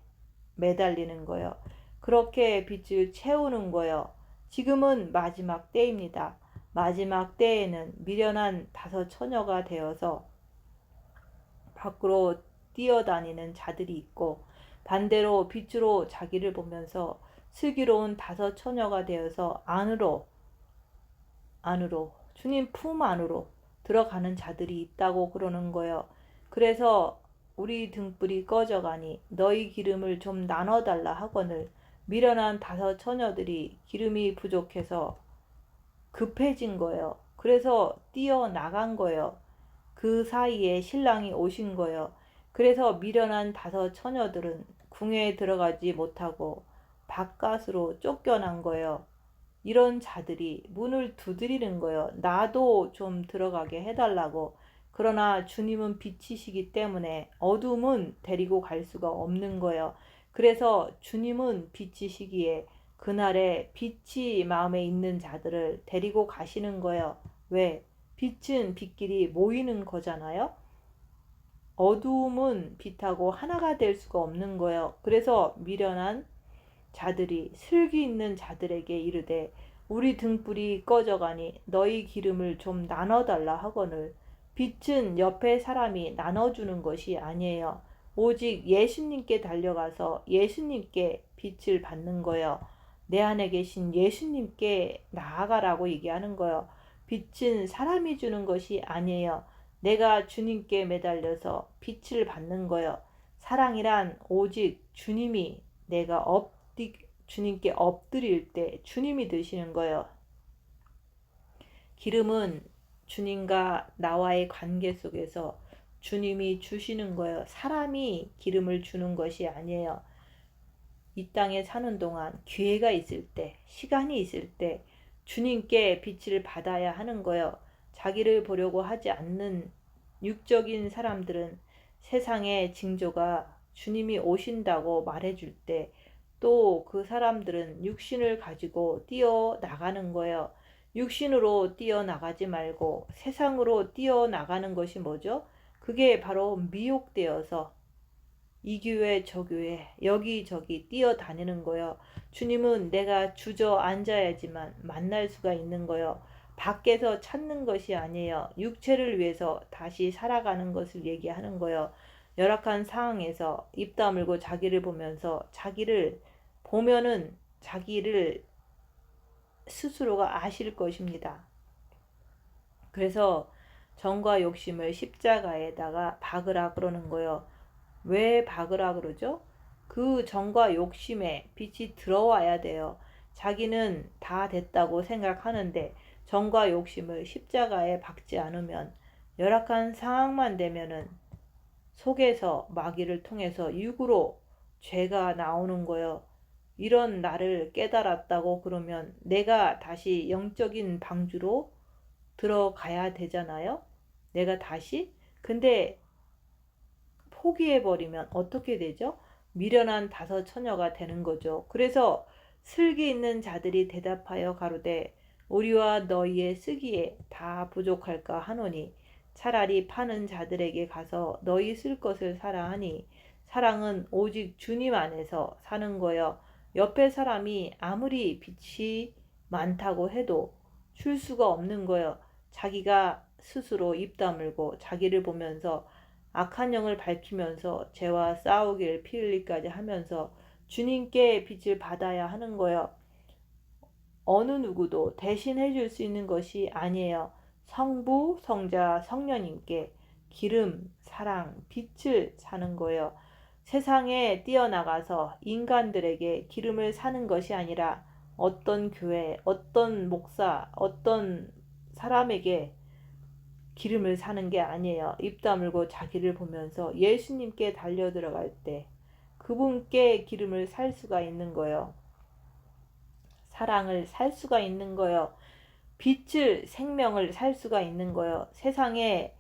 매달리는 거예요. 그렇게 빛을 채우는 거예요. 지금은 마지막 때입니다. 마지막 때에는 미련한 다섯 처녀가 되어서 밖으로 뛰어다니는 자들이 있고, 반대로 빛으로 자기를 보면서 슬기로운 다섯 처녀가 되어서 안으로 주님 품 안으로 들어가는 자들이 있다고 그러는 거예요. 그래서 우리 등불이 꺼져가니 너희 기름을 좀 나눠달라 하거늘 미련한 다섯 처녀들이 기름이 부족해서 급해진 거예요. 그래서 뛰어나간 거예요. 그 사이에 신랑이 오신 거예요. 그래서 미련한 다섯 처녀들은 궁에 들어가지 못하고 바깥으로 쫓겨난 거예요. 이런 자들이 문을 두드리는 거예요. 나도 좀 들어가게 해달라고. 그러나 주님은 빛이시기 때문에 어둠은 데리고 갈 수가 없는 거예요. 그래서 주님은 빛이시기에 그날에 빛이 마음에 있는 자들을 데리고 가시는 거예요. 왜? 빛은 빛끼리 모이는 거잖아요. 어두움은 빛하고 하나가 될 수가 없는 거예요. 그래서 미련한 자들이 슬기 있는 자들에게 이르되 우리 등불이 꺼져가니 너희 기름을 좀 나눠달라 하거늘 빛은 옆에 사람이 나눠주는 것이 아니에요. 오직 예수님께 달려가서 예수님께 빛을 받는 거예요. 내 안에 계신 예수님께 나아가라고 얘기하는 거예요. 빛은 사람이 주는 것이 아니에요. 내가 주님께 매달려서 빛을 받는 거예요. 사랑이란 오직 주님이 내가 주님께 엎드릴 때 주님이 드시는 거예요. 기름은 주님과 나와의 관계 속에서 주님이 주시는 거예요. 사람이 기름을 주는 것이 아니에요. 이 땅에 사는 동안 기회가 있을 때, 시간이 있을 때 주님께 빛을 받아야 하는 거예요. 자기를 보려고 하지 않는 육적인 사람들은 세상의 징조가 주님이 오신다고 말해줄 때 또 그 사람들은 육신을 가지고 뛰어나가는 거예요. 육신으로 뛰어나가지 말고 세상으로 뛰어나가는 것이 뭐죠? 그게 바로 미혹되어서 이 교회 저 교회 여기저기 뛰어다니는 거예요. 주님은 내가 주저앉아야지만 만날 수가 있는 거예요. 밖에서 찾는 것이 아니에요. 육체를 위해서 다시 살아가는 것을 얘기하는 거예요. 열악한 상황에서 입 다물고 자기를 보면서 자기를 보면은 자기를 스스로가 아실 것입니다. 그래서 정과 욕심을 십자가에다가 박으라 그러는 거예요. 왜 박으라 그러죠? 그 정과 욕심에 빛이 들어와야 돼요. 자기는 다 됐다고 생각하는데 정과 욕심을 십자가에 박지 않으면 열악한 상황만 되면은 속에서 마귀를 통해서 육으로 죄가 나오는 거예요. 이런 나를 깨달았다고 그러면 내가 다시 영적인 방주로 들어가야 되잖아요. 내가 다시. 근데 포기해버리면 어떻게 되죠? 미련한 다섯 처녀가 되는 거죠. 그래서 슬기 있는 자들이 대답하여 가로되 우리와 너희의 쓰기에 다 부족할까 하노니 차라리 파는 자들에게 가서 너희 쓸 것을 사라 하니 사랑은 오직 주님 안에서 사는 거요. 옆에 사람이 아무리 빛이 많다고 해도 줄 수가 없는 거예요. 자기가 스스로 입 다물고 자기를 보면서 악한 영을 밝히면서 죄와 싸우길 피 흘리까지 하면서 주님께 빛을 받아야 하는 거예요. 어느 누구도 대신해 줄 수 있는 것이 아니에요. 성부, 성자, 성령님께 기름, 사랑, 빛을 사는 거예요. 세상에 뛰어나가서 인간들에게 기름을 사는 것이 아니라 어떤 교회, 어떤 목사, 어떤 사람에게 기름을 사는 게 아니에요. 입 다물고 자기를 보면서 예수님께 달려 들어갈 때 그분께 기름을 살 수가 있는 거예요. 사랑을 살 수가 있는 거예요. 빛을, 생명을 살 수가 있는 거예요. 세상에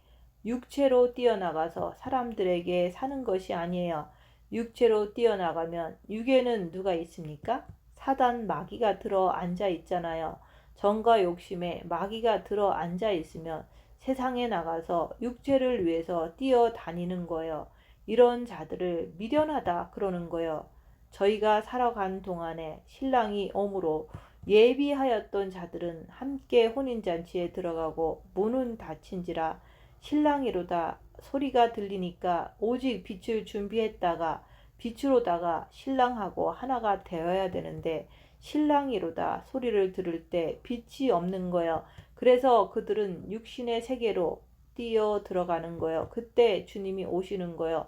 육체로 뛰어나가서 사람들에게 사는 것이 아니에요. 육체로 뛰어나가면 육에는 누가 있습니까? 사단 마귀가 들어 앉아 있잖아요. 정과 욕심에 마귀가 들어 앉아 있으면 세상에 나가서 육체를 위해서 뛰어다니는 거예요. 이런 자들을 미련하다 그러는 거예요. 저희가 살아간 동안에 신랑이 오므로 예비하였던 자들은 함께 혼인잔치에 들어가고 문은 닫힌지라 신랑이로다 소리가 들리니까 오직 빛을 준비했다가 빛으로다가 신랑하고 하나가 되어야 되는데 신랑이로다 소리를 들을 때 빛이 없는 거예요. 그래서 그들은 육신의 세계로 뛰어 들어가는 거예요. 그때 주님이 오시는 거예요.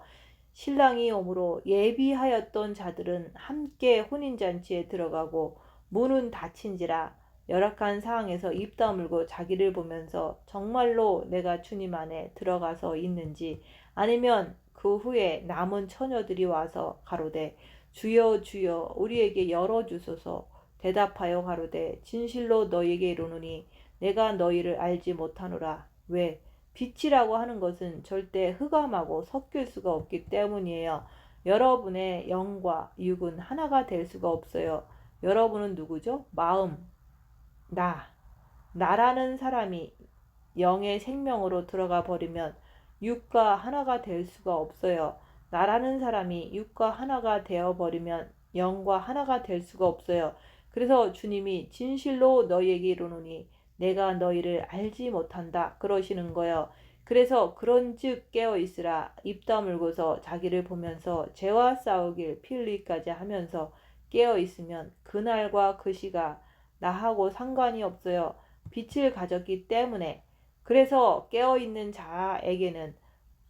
신랑이 오므로 예비하였던 자들은 함께 혼인잔치에 들어가고 문은 닫힌지라. 열악한 상황에서 입 다물고 자기를 보면서 정말로 내가 주님 안에 들어가서 있는지, 아니면 그 후에 남은 처녀들이 와서 가로되 주여 주여 우리에게 열어주소서. 대답하여 가로되 진실로 너희에게 이르노니 내가 너희를 알지 못하노라. 왜? 빛이라고 하는 것은 절대 흑암하고 섞일 수가 없기 때문이에요. 여러분의 영과 육은 하나가 될 수가 없어요. 여러분은 누구죠? 마음, 나라는 사람이 영의 생명으로 들어가 버리면 육과 하나가 될 수가 없어요. 나라는 사람이 육과 하나가 되어 버리면 영과 하나가 될 수가 없어요. 그래서 주님이 진실로 너희에게 이르노니 내가 너희를 알지 못한다 그러시는 거예요. 그래서 그런즉 깨어있으라. 입 다물고서 자기를 보면서 죄와 싸우길 피 흘리기까지 하면서 깨어있으면 그날과 그 시가 나하고 상관이 없어요. 빛을 가졌기 때문에. 그래서 깨어있는 자에게는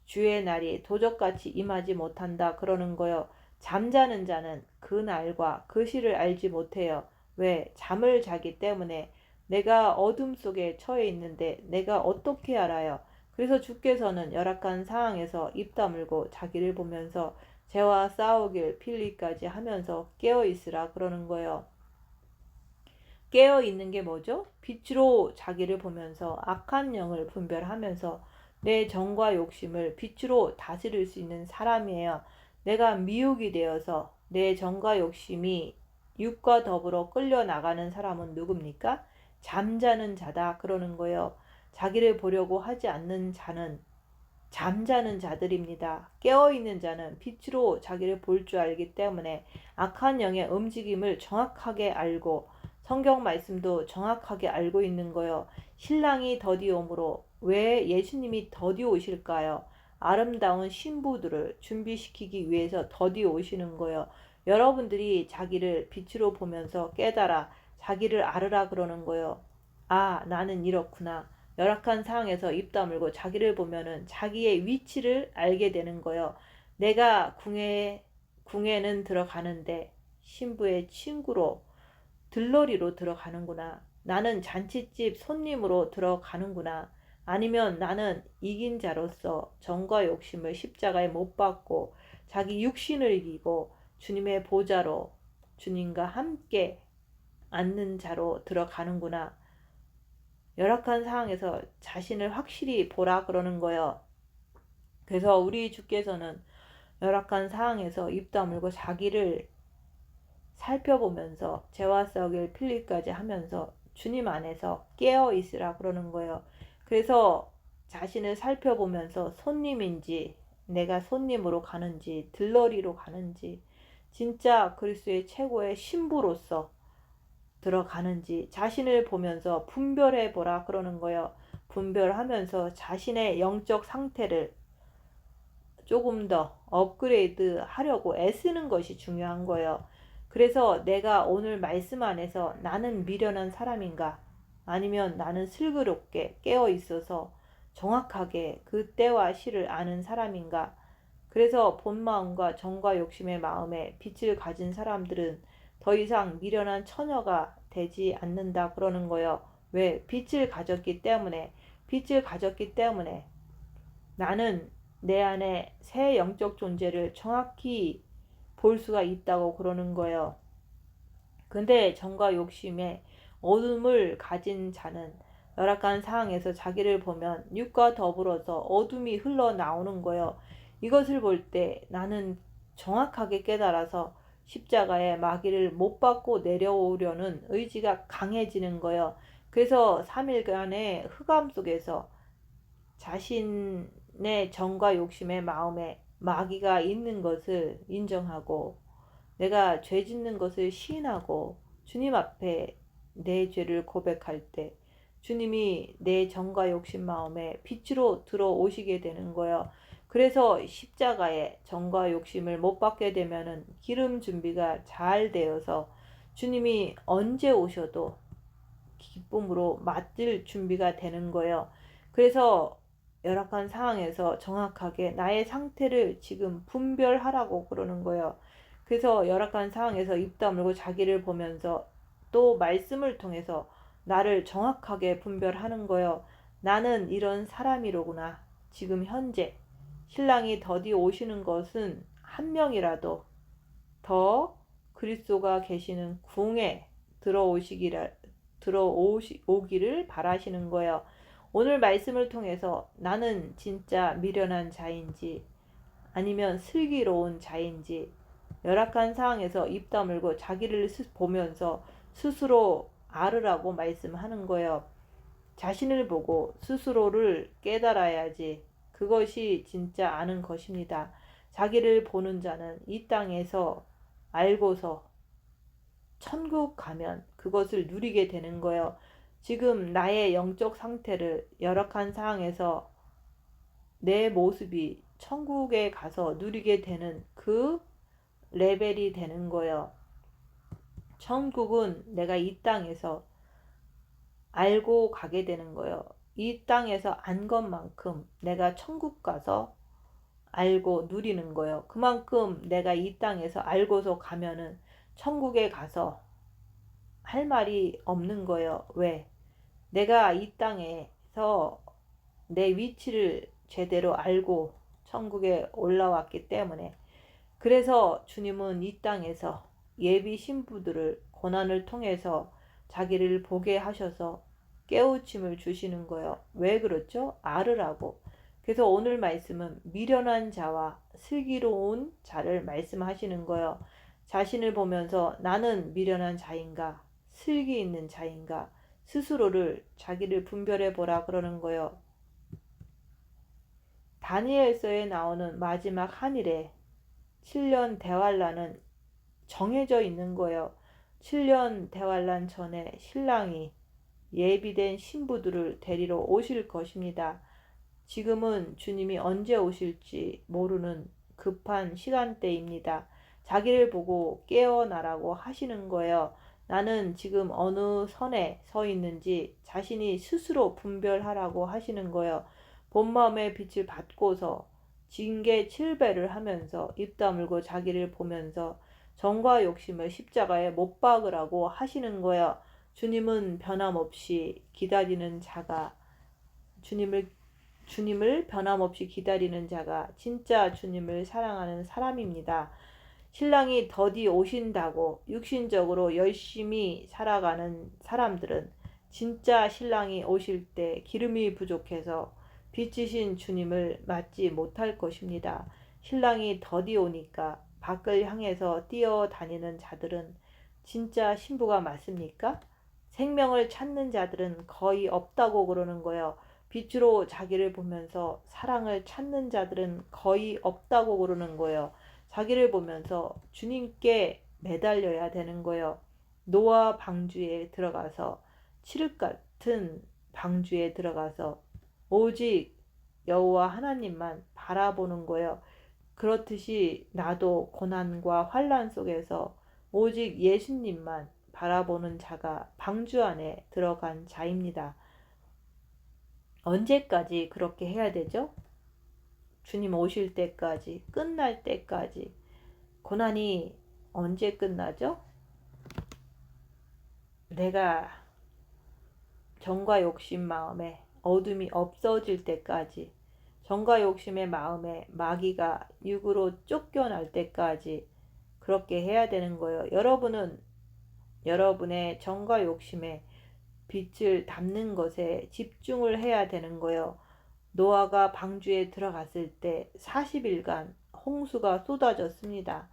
주의 날이 도적같이 임하지 못한다 그러는 거요. 잠자는 자는 그 날과 그 시를 알지 못해요. 왜? 잠을 자기 때문에. 내가 어둠 속에 처해 있는데 내가 어떻게 알아요? 그래서 주께서는 열악한 상황에서 입 다물고 자기를 보면서 죄와 싸우길 필리까지 하면서 깨어있으라 그러는 거예요. 깨어있는 게 뭐죠? 빛으로 자기를 보면서 악한 영을 분별하면서 내 정과 욕심을 빛으로 다스릴 수 있는 사람이에요. 내가 미혹이 되어서 내 정과 욕심이 육과 더불어 끌려나가는 사람은 누굽니까? 잠자는 자다 그러는 거예요. 자기를 보려고 하지 않는 자는 잠자는 자들입니다. 깨어있는 자는 빛으로 자기를 볼 줄 알기 때문에 악한 영의 움직임을 정확하게 알고 성경 말씀도 정확하게 알고 있는 거요. 신랑이 더디 오므로. 왜 예수님이 더디 오실까요? 아름다운 신부들을 준비시키기 위해서 더디 오시는 거요. 여러분들이 자기를 빛으로 보면서 깨달아 자기를 알으라 그러는 거요. 아, 나는 이렇구나. 열악한 상황에서 입 다물고 자기를 보면은 자기의 위치를 알게 되는 거요. 내가 궁에는 들어가는데 신부의 친구로 들러리로 들어가는구나. 나는 잔치집 손님으로 들어가는구나. 아니면 나는 이긴 자로서 정과 욕심을 십자가에 못 박고 자기 육신을 이기고 주님의 보좌로 주님과 함께 앉는 자로 들어가는구나. 열악한 상황에서 자신을 확실히 보라 그러는 거예요. 그래서 우리 주께서는 열악한 상황에서 입 다물고 자기를 살펴보면서 죄와 싸우길 필리까지 하면서 주님 안에서 깨어 있으라 그러는 거예요. 그래서 자신을 살펴보면서 손님인지 내가 손님으로 가는지 들러리로 가는지 진짜 그리스도의 최고의 신부로서 들어가는지 자신을 보면서 분별해 보라 그러는 거예요. 분별하면서 자신의 영적 상태를 조금 더 업그레이드 하려고 애쓰는 것이 중요한 거예요. 그래서 내가 오늘 말씀 안에서 나는 미련한 사람인가? 아니면 나는 슬그럽게 깨어 있어서 정확하게 그 때와 시를 아는 사람인가? 그래서 본 마음과 정과 욕심의 마음에 빛을 가진 사람들은 더 이상 미련한 처녀가 되지 않는다 그러는 거예요. 왜? 빛을 가졌기 때문에. 빛을 가졌기 때문에 나는 내 안에 새 영적 존재를 정확히 볼 수가 있다고 그러는 거예요. 근데 정과 욕심에 어둠을 가진 자는 열악한 상황에서 자기를 보면 육과 더불어서 어둠이 흘러나오는 거예요. 이것을 볼 때 나는 정확하게 깨달아서 십자가의 마귀를 못 받고 내려오려는 의지가 강해지는 거예요. 그래서 3일간의 흑암 속에서 자신의 정과 욕심의 마음에 마귀가 있는 것을 인정하고 내가 죄 짓는 것을 시인하고 주님 앞에 내 죄를 고백할 때 주님이 내 정과 욕심 마음에 빛으로 들어오시게 되는 거예요. 그래서 십자가에 정과 욕심을 못 받게 되면은 기름 준비가 잘 되어서 주님이 언제 오셔도 기쁨으로 맞을 준비가 되는 거예요. 그래서 열악한 상황에서 정확하게 나의 상태를 지금 분별하라고 그러는 거예요. 그래서 열악한 상황에서 입 다물고 자기를 보면서 또 말씀을 통해서 나를 정확하게 분별하는 거예요. 나는 이런 사람이로구나. 지금 현재 신랑이 더디 오시는 것은 한 명이라도 더 그리스도가 계시는 궁에 들어오기를 바라시는 거예요. 오늘 말씀을 통해서 나는 진짜 미련한 자인지 아니면 슬기로운 자인지 열악한 상황에서 입 다물고 자기를 보면서 스스로 알으라고 말씀하는 거예요. 자신을 보고 스스로를 깨달아야지 그것이 진짜 아는 것입니다. 자기를 보는 자는 이 땅에서 알고서 천국 가면 그것을 누리게 되는 거예요. 지금 나의 영적 상태를 열악한 상황에서 내 모습이 천국에 가서 누리게 되는 그 레벨이 되는 거예요. 천국은 내가 이 땅에서 알고 가게 되는 거예요. 이 땅에서 안 것만큼 내가 천국 가서 알고 누리는 거예요. 그만큼 내가 이 땅에서 알고서 가면은 천국에 가서 할 말이 없는 거예요. 왜? 내가 이 땅에서 내 위치를 제대로 알고 천국에 올라왔기 때문에 그래서 주님은 이 땅에서 예비 신부들을 고난을 통해서 자기를 보게 하셔서 깨우침을 주시는 거예요. 왜 그렇죠? 알으라고. 그래서 오늘 말씀은 미련한 자와 슬기로운 자를 말씀하시는 거예요. 자신을 보면서 나는 미련한 자인가? 슬기 있는 자인가? 스스로를 자기를 분별해 보라 그러는 거예요. 다니엘서에 나오는 마지막 한일에 7년 대환란은 정해져 있는 거예요. 7년 대환란 전에 신랑이 예비된 신부들을 데리러 오실 것입니다. 지금은 주님이 언제 오실지 모르는 급한 시간대입니다. 자기를 보고 깨어나라고 하시는 거예요. 나는 지금 어느 선에 서 있는지 자신이 스스로 분별하라고 하시는 거예요. 본 마음의 빛을 받고서 징계 7배를 하면서 입 다물고 자기를 보면서 정과 욕심을 십자가에 못 박으라고 하시는 거예요. 주님은 변함없이 기다리는 자가 주님을 변함없이 기다리는 자가 진짜 주님을 사랑하는 사람입니다. 신랑이 더디 오신다고 육신적으로 열심히 살아가는 사람들은 진짜 신랑이 오실 때 기름이 부족해서 빛이신 주님을 맞지 못할 것입니다. 신랑이 더디 오니까 밖을 향해서 뛰어다니는 자들은 진짜 신부가 맞습니까? 생명을 찾는 자들은 거의 없다고 그러는 거예요. 빛으로 자기를 보면서 사랑을 찾는 자들은 거의 없다고 그러는 거예요. 자기를 보면서 주님께 매달려야 되는 거예요. 노아 방주에 들어가서 칠흑 같은 방주에 들어가서 오직 여호와 하나님만 바라보는 거예요. 그렇듯이 나도 고난과 환난 속에서 오직 예수님만 바라보는 자가 방주 안에 들어간 자입니다. 언제까지 그렇게 해야 되죠? 주님 오실 때까지, 끝날 때까지. 고난이 언제 끝나죠? 내가 정과 욕심 마음에 어둠이 없어질 때까지, 정과 욕심의 마음에 마귀가 육으로 쫓겨날 때까지 그렇게 해야 되는 거예요. 여러분은 여러분의 정과 욕심에 빛을 담는 것에 집중을 해야 되는 거예요. 노아가 방주에 들어갔을 때 40일간 홍수가 쏟아졌습니다.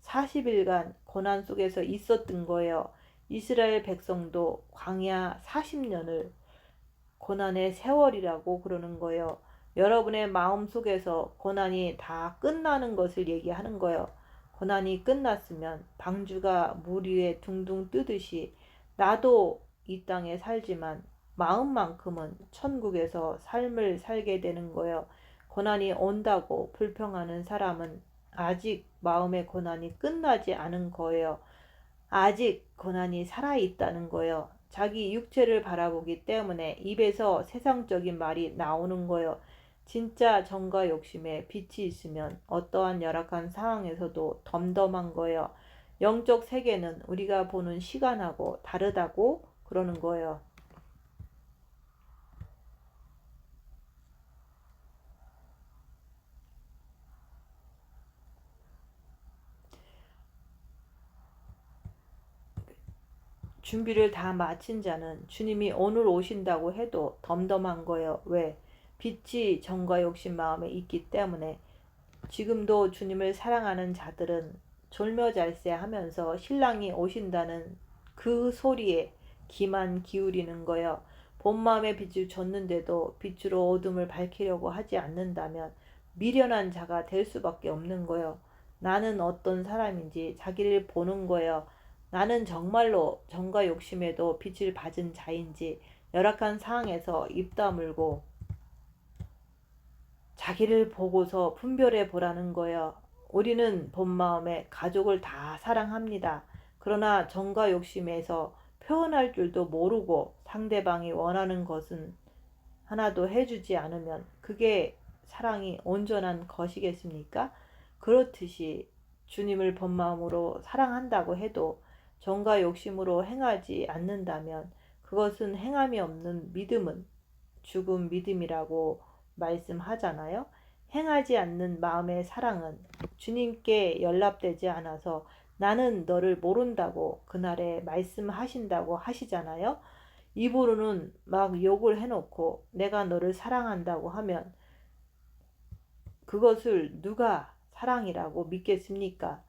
40일간 고난 속에서 있었던 거예요. 이스라엘 백성도 광야 40년을 고난의 세월이라고 그러는 거예요. 여러분의 마음 속에서 고난이 다 끝나는 것을 얘기하는 거예요. 고난이 끝났으면 방주가 물 위에 둥둥 뜨듯이 나도 이 땅에 살지만 마음만큼은 천국에서 삶을 살게 되는 거예요. 고난이 온다고 불평하는 사람은 아직 마음의 고난이 끝나지 않은 거예요. 아직 고난이 살아있다는 거예요. 자기 육체를 바라보기 때문에 입에서 세상적인 말이 나오는 거예요. 진짜 정과 욕심에 빛이 있으면 어떠한 열악한 상황에서도 덤덤한 거예요. 영적 세계는 우리가 보는 시간하고 다르다고 그러는 거예요. 준비를 다 마친 자는 주님이 오늘 오신다고 해도 덤덤한 거예요. 왜? 빛이 정과 욕심 마음에 있기 때문에. 지금도 주님을 사랑하는 자들은 졸며잘세하면서 신랑이 오신다는 그 소리에 귀만 기울이는 거예요. 본 마음에 빛을 줬는데도 빛으로 어둠을 밝히려고 하지 않는다면 미련한 자가 될 수밖에 없는 거예요. 나는 어떤 사람인지 자기를 보는 거예요. 나는 정말로 정과 욕심에도 빛을 받은 자인지 열악한 상황에서 입 다물고 자기를 보고서 분별해 보라는 거예요. 우리는 본 마음에 가족을 다 사랑합니다. 그러나 정과 욕심에서 표현할 줄도 모르고 상대방이 원하는 것은 하나도 해주지 않으면 그게 사랑이 온전한 것이겠습니까? 그렇듯이 주님을 본 마음으로 사랑한다고 해도 정과 욕심으로 행하지 않는다면 그것은 행함이 없는 믿음은 죽은 믿음이라고 말씀하잖아요. 행하지 않는 마음의 사랑은 주님께 연락되지 않아서 나는 너를 모른다고 그날에 말씀하신다고 하시잖아요. 입으로는 막 욕을 해놓고 내가 너를 사랑한다고 하면 그것을 누가 사랑이라고 믿겠습니까?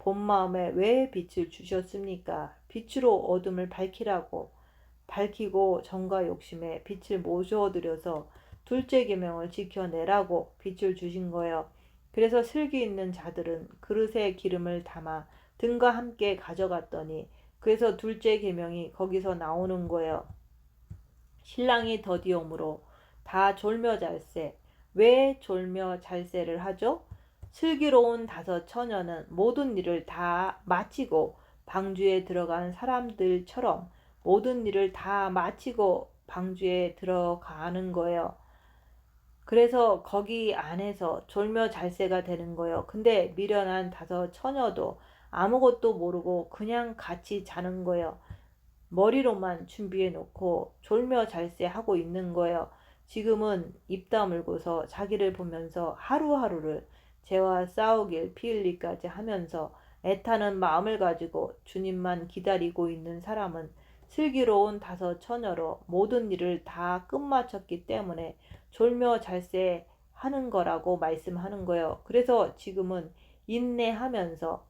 본 마음에 왜 빛을 주셨습니까? 빛으로 어둠을 밝히라고, 밝히고 정과 욕심에 빛을 모셔드려서 둘째 계명을 지켜내라고 빛을 주신 거예요. 그래서 슬기 있는 자들은 그릇에 기름을 담아 등과 함께 가져갔더니 그래서 둘째 계명이 거기서 나오는 거예요. 신랑이 더디옴으로 다 졸며잘세. 왜 졸며잘세를 하죠? 슬기로운 다섯 처녀는 모든 일을 다 마치고 방주에 들어간 사람들처럼 모든 일을 다 마치고 방주에 들어가는 거예요. 그래서 거기 안에서 졸며잘세가 되는 거예요. 근데 미련한 다섯 처녀도 아무것도 모르고 그냥 같이 자는 거예요. 머리로만 준비해 놓고 졸며잘세 하고 있는 거예요. 지금은 입 다물고서 자기를 보면서 하루하루를 죄와 싸우길 피흘리까지 하면서 애타는 마음을 가지고 주님만 기다리고 있는 사람은 슬기로운 다섯 처녀로 모든 일을 다 끝마쳤기 때문에 졸며잘세 하는 거라고 말씀하는 거예요. 그래서 지금은 인내하면서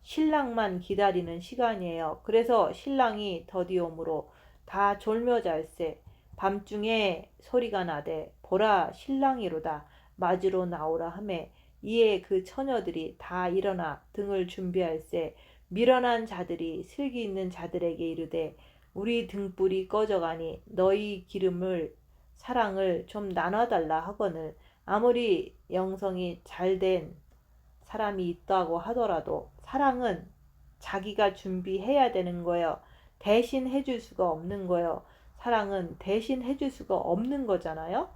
신랑만 기다리는 시간이에요. 그래서 신랑이 더디옴으로 다 졸며잘세. 밤중에 소리가 나되 보라 신랑이로다 맞으러 나오라 하매 이에 그 처녀들이 다 일어나 등을 준비할세. 미련한 자들이 슬기 있는 자들에게 이르되 우리 등불이 꺼져가니 너희 기름을 사랑을 좀 나눠달라 하거늘 아무리 영성이 잘된 사람이 있다고 하더라도 사랑은 자기가 준비해야 되는 거예요. 대신 해줄 수가 없는 거예요. 사랑은 대신 해줄 수가 없는 거잖아요.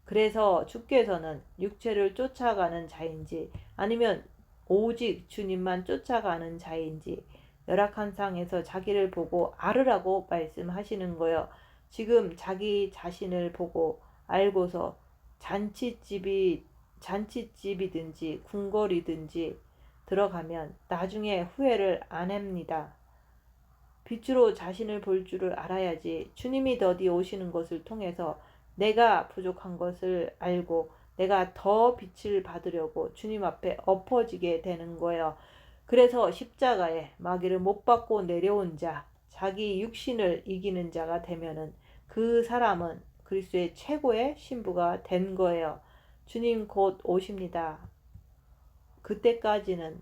그래서 주께서는 육체를 쫓아가는 자인지 아니면 오직 주님만 쫓아가는 자인지 열악한 상에서 자기를 보고 알으라고 말씀하시는 거예요. 지금 자기 자신을 보고 알고서 잔치집이든지 궁궐이든지 들어가면 나중에 후회를 안 합니다. 빛으로 자신을 볼 줄을 알아야지. 주님이 더디 오시는 것을 통해서 내가 부족한 것을 알고 내가 더 빛을 받으려고 주님 앞에 엎어지게 되는 거예요. 그래서 십자가에 마귀를 못 받고 내려온 자, 자기 육신을 이기는 자가 되면은 그 사람은 그리스도의 최고의 신부가 된 거예요. 주님 곧 오십니다. 그때까지는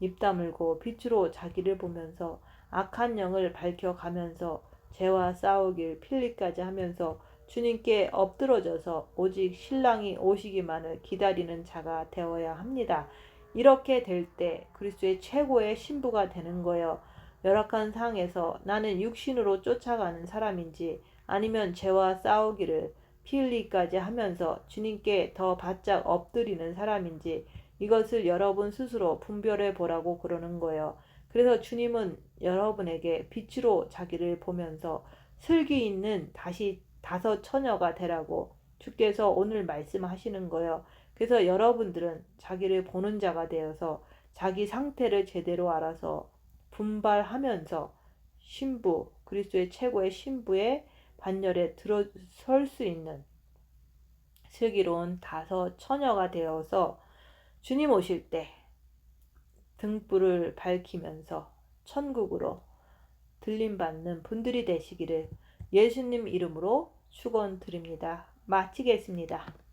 입 다물고 빛으로 자기를 보면서 악한 영을 밝혀가면서 죄와 싸우길 필리까지 하면서 주님께 엎드러져서 오직 신랑이 오시기만을 기다리는 자가 되어야 합니다. 이렇게 될 때 그리스도의 최고의 신부가 되는 거예요. 열악한 상에서 나는 육신으로 쫓아가는 사람인지 아니면 죄와 싸우기를 필리까지 하면서 주님께 더 바짝 엎드리는 사람인지 이것을 여러분 스스로 분별해 보라고 그러는 거예요. 그래서 주님은 여러분에게 빛으로 자기를 보면서 슬기 있는 다시 다섯 처녀가 되라고 주께서 오늘 말씀하시는 거예요. 그래서 여러분들은 자기를 보는 자가 되어서 자기 상태를 제대로 알아서 분발하면서 신부, 그리스도의 최고의 신부의 반열에 들어설 수 있는 슬기로운 다섯 처녀가 되어서 주님 오실 때 등불을 밝히면서 천국으로 들림받는 분들이 되시기를 예수님 이름으로 축원드립니다. 마치겠습니다.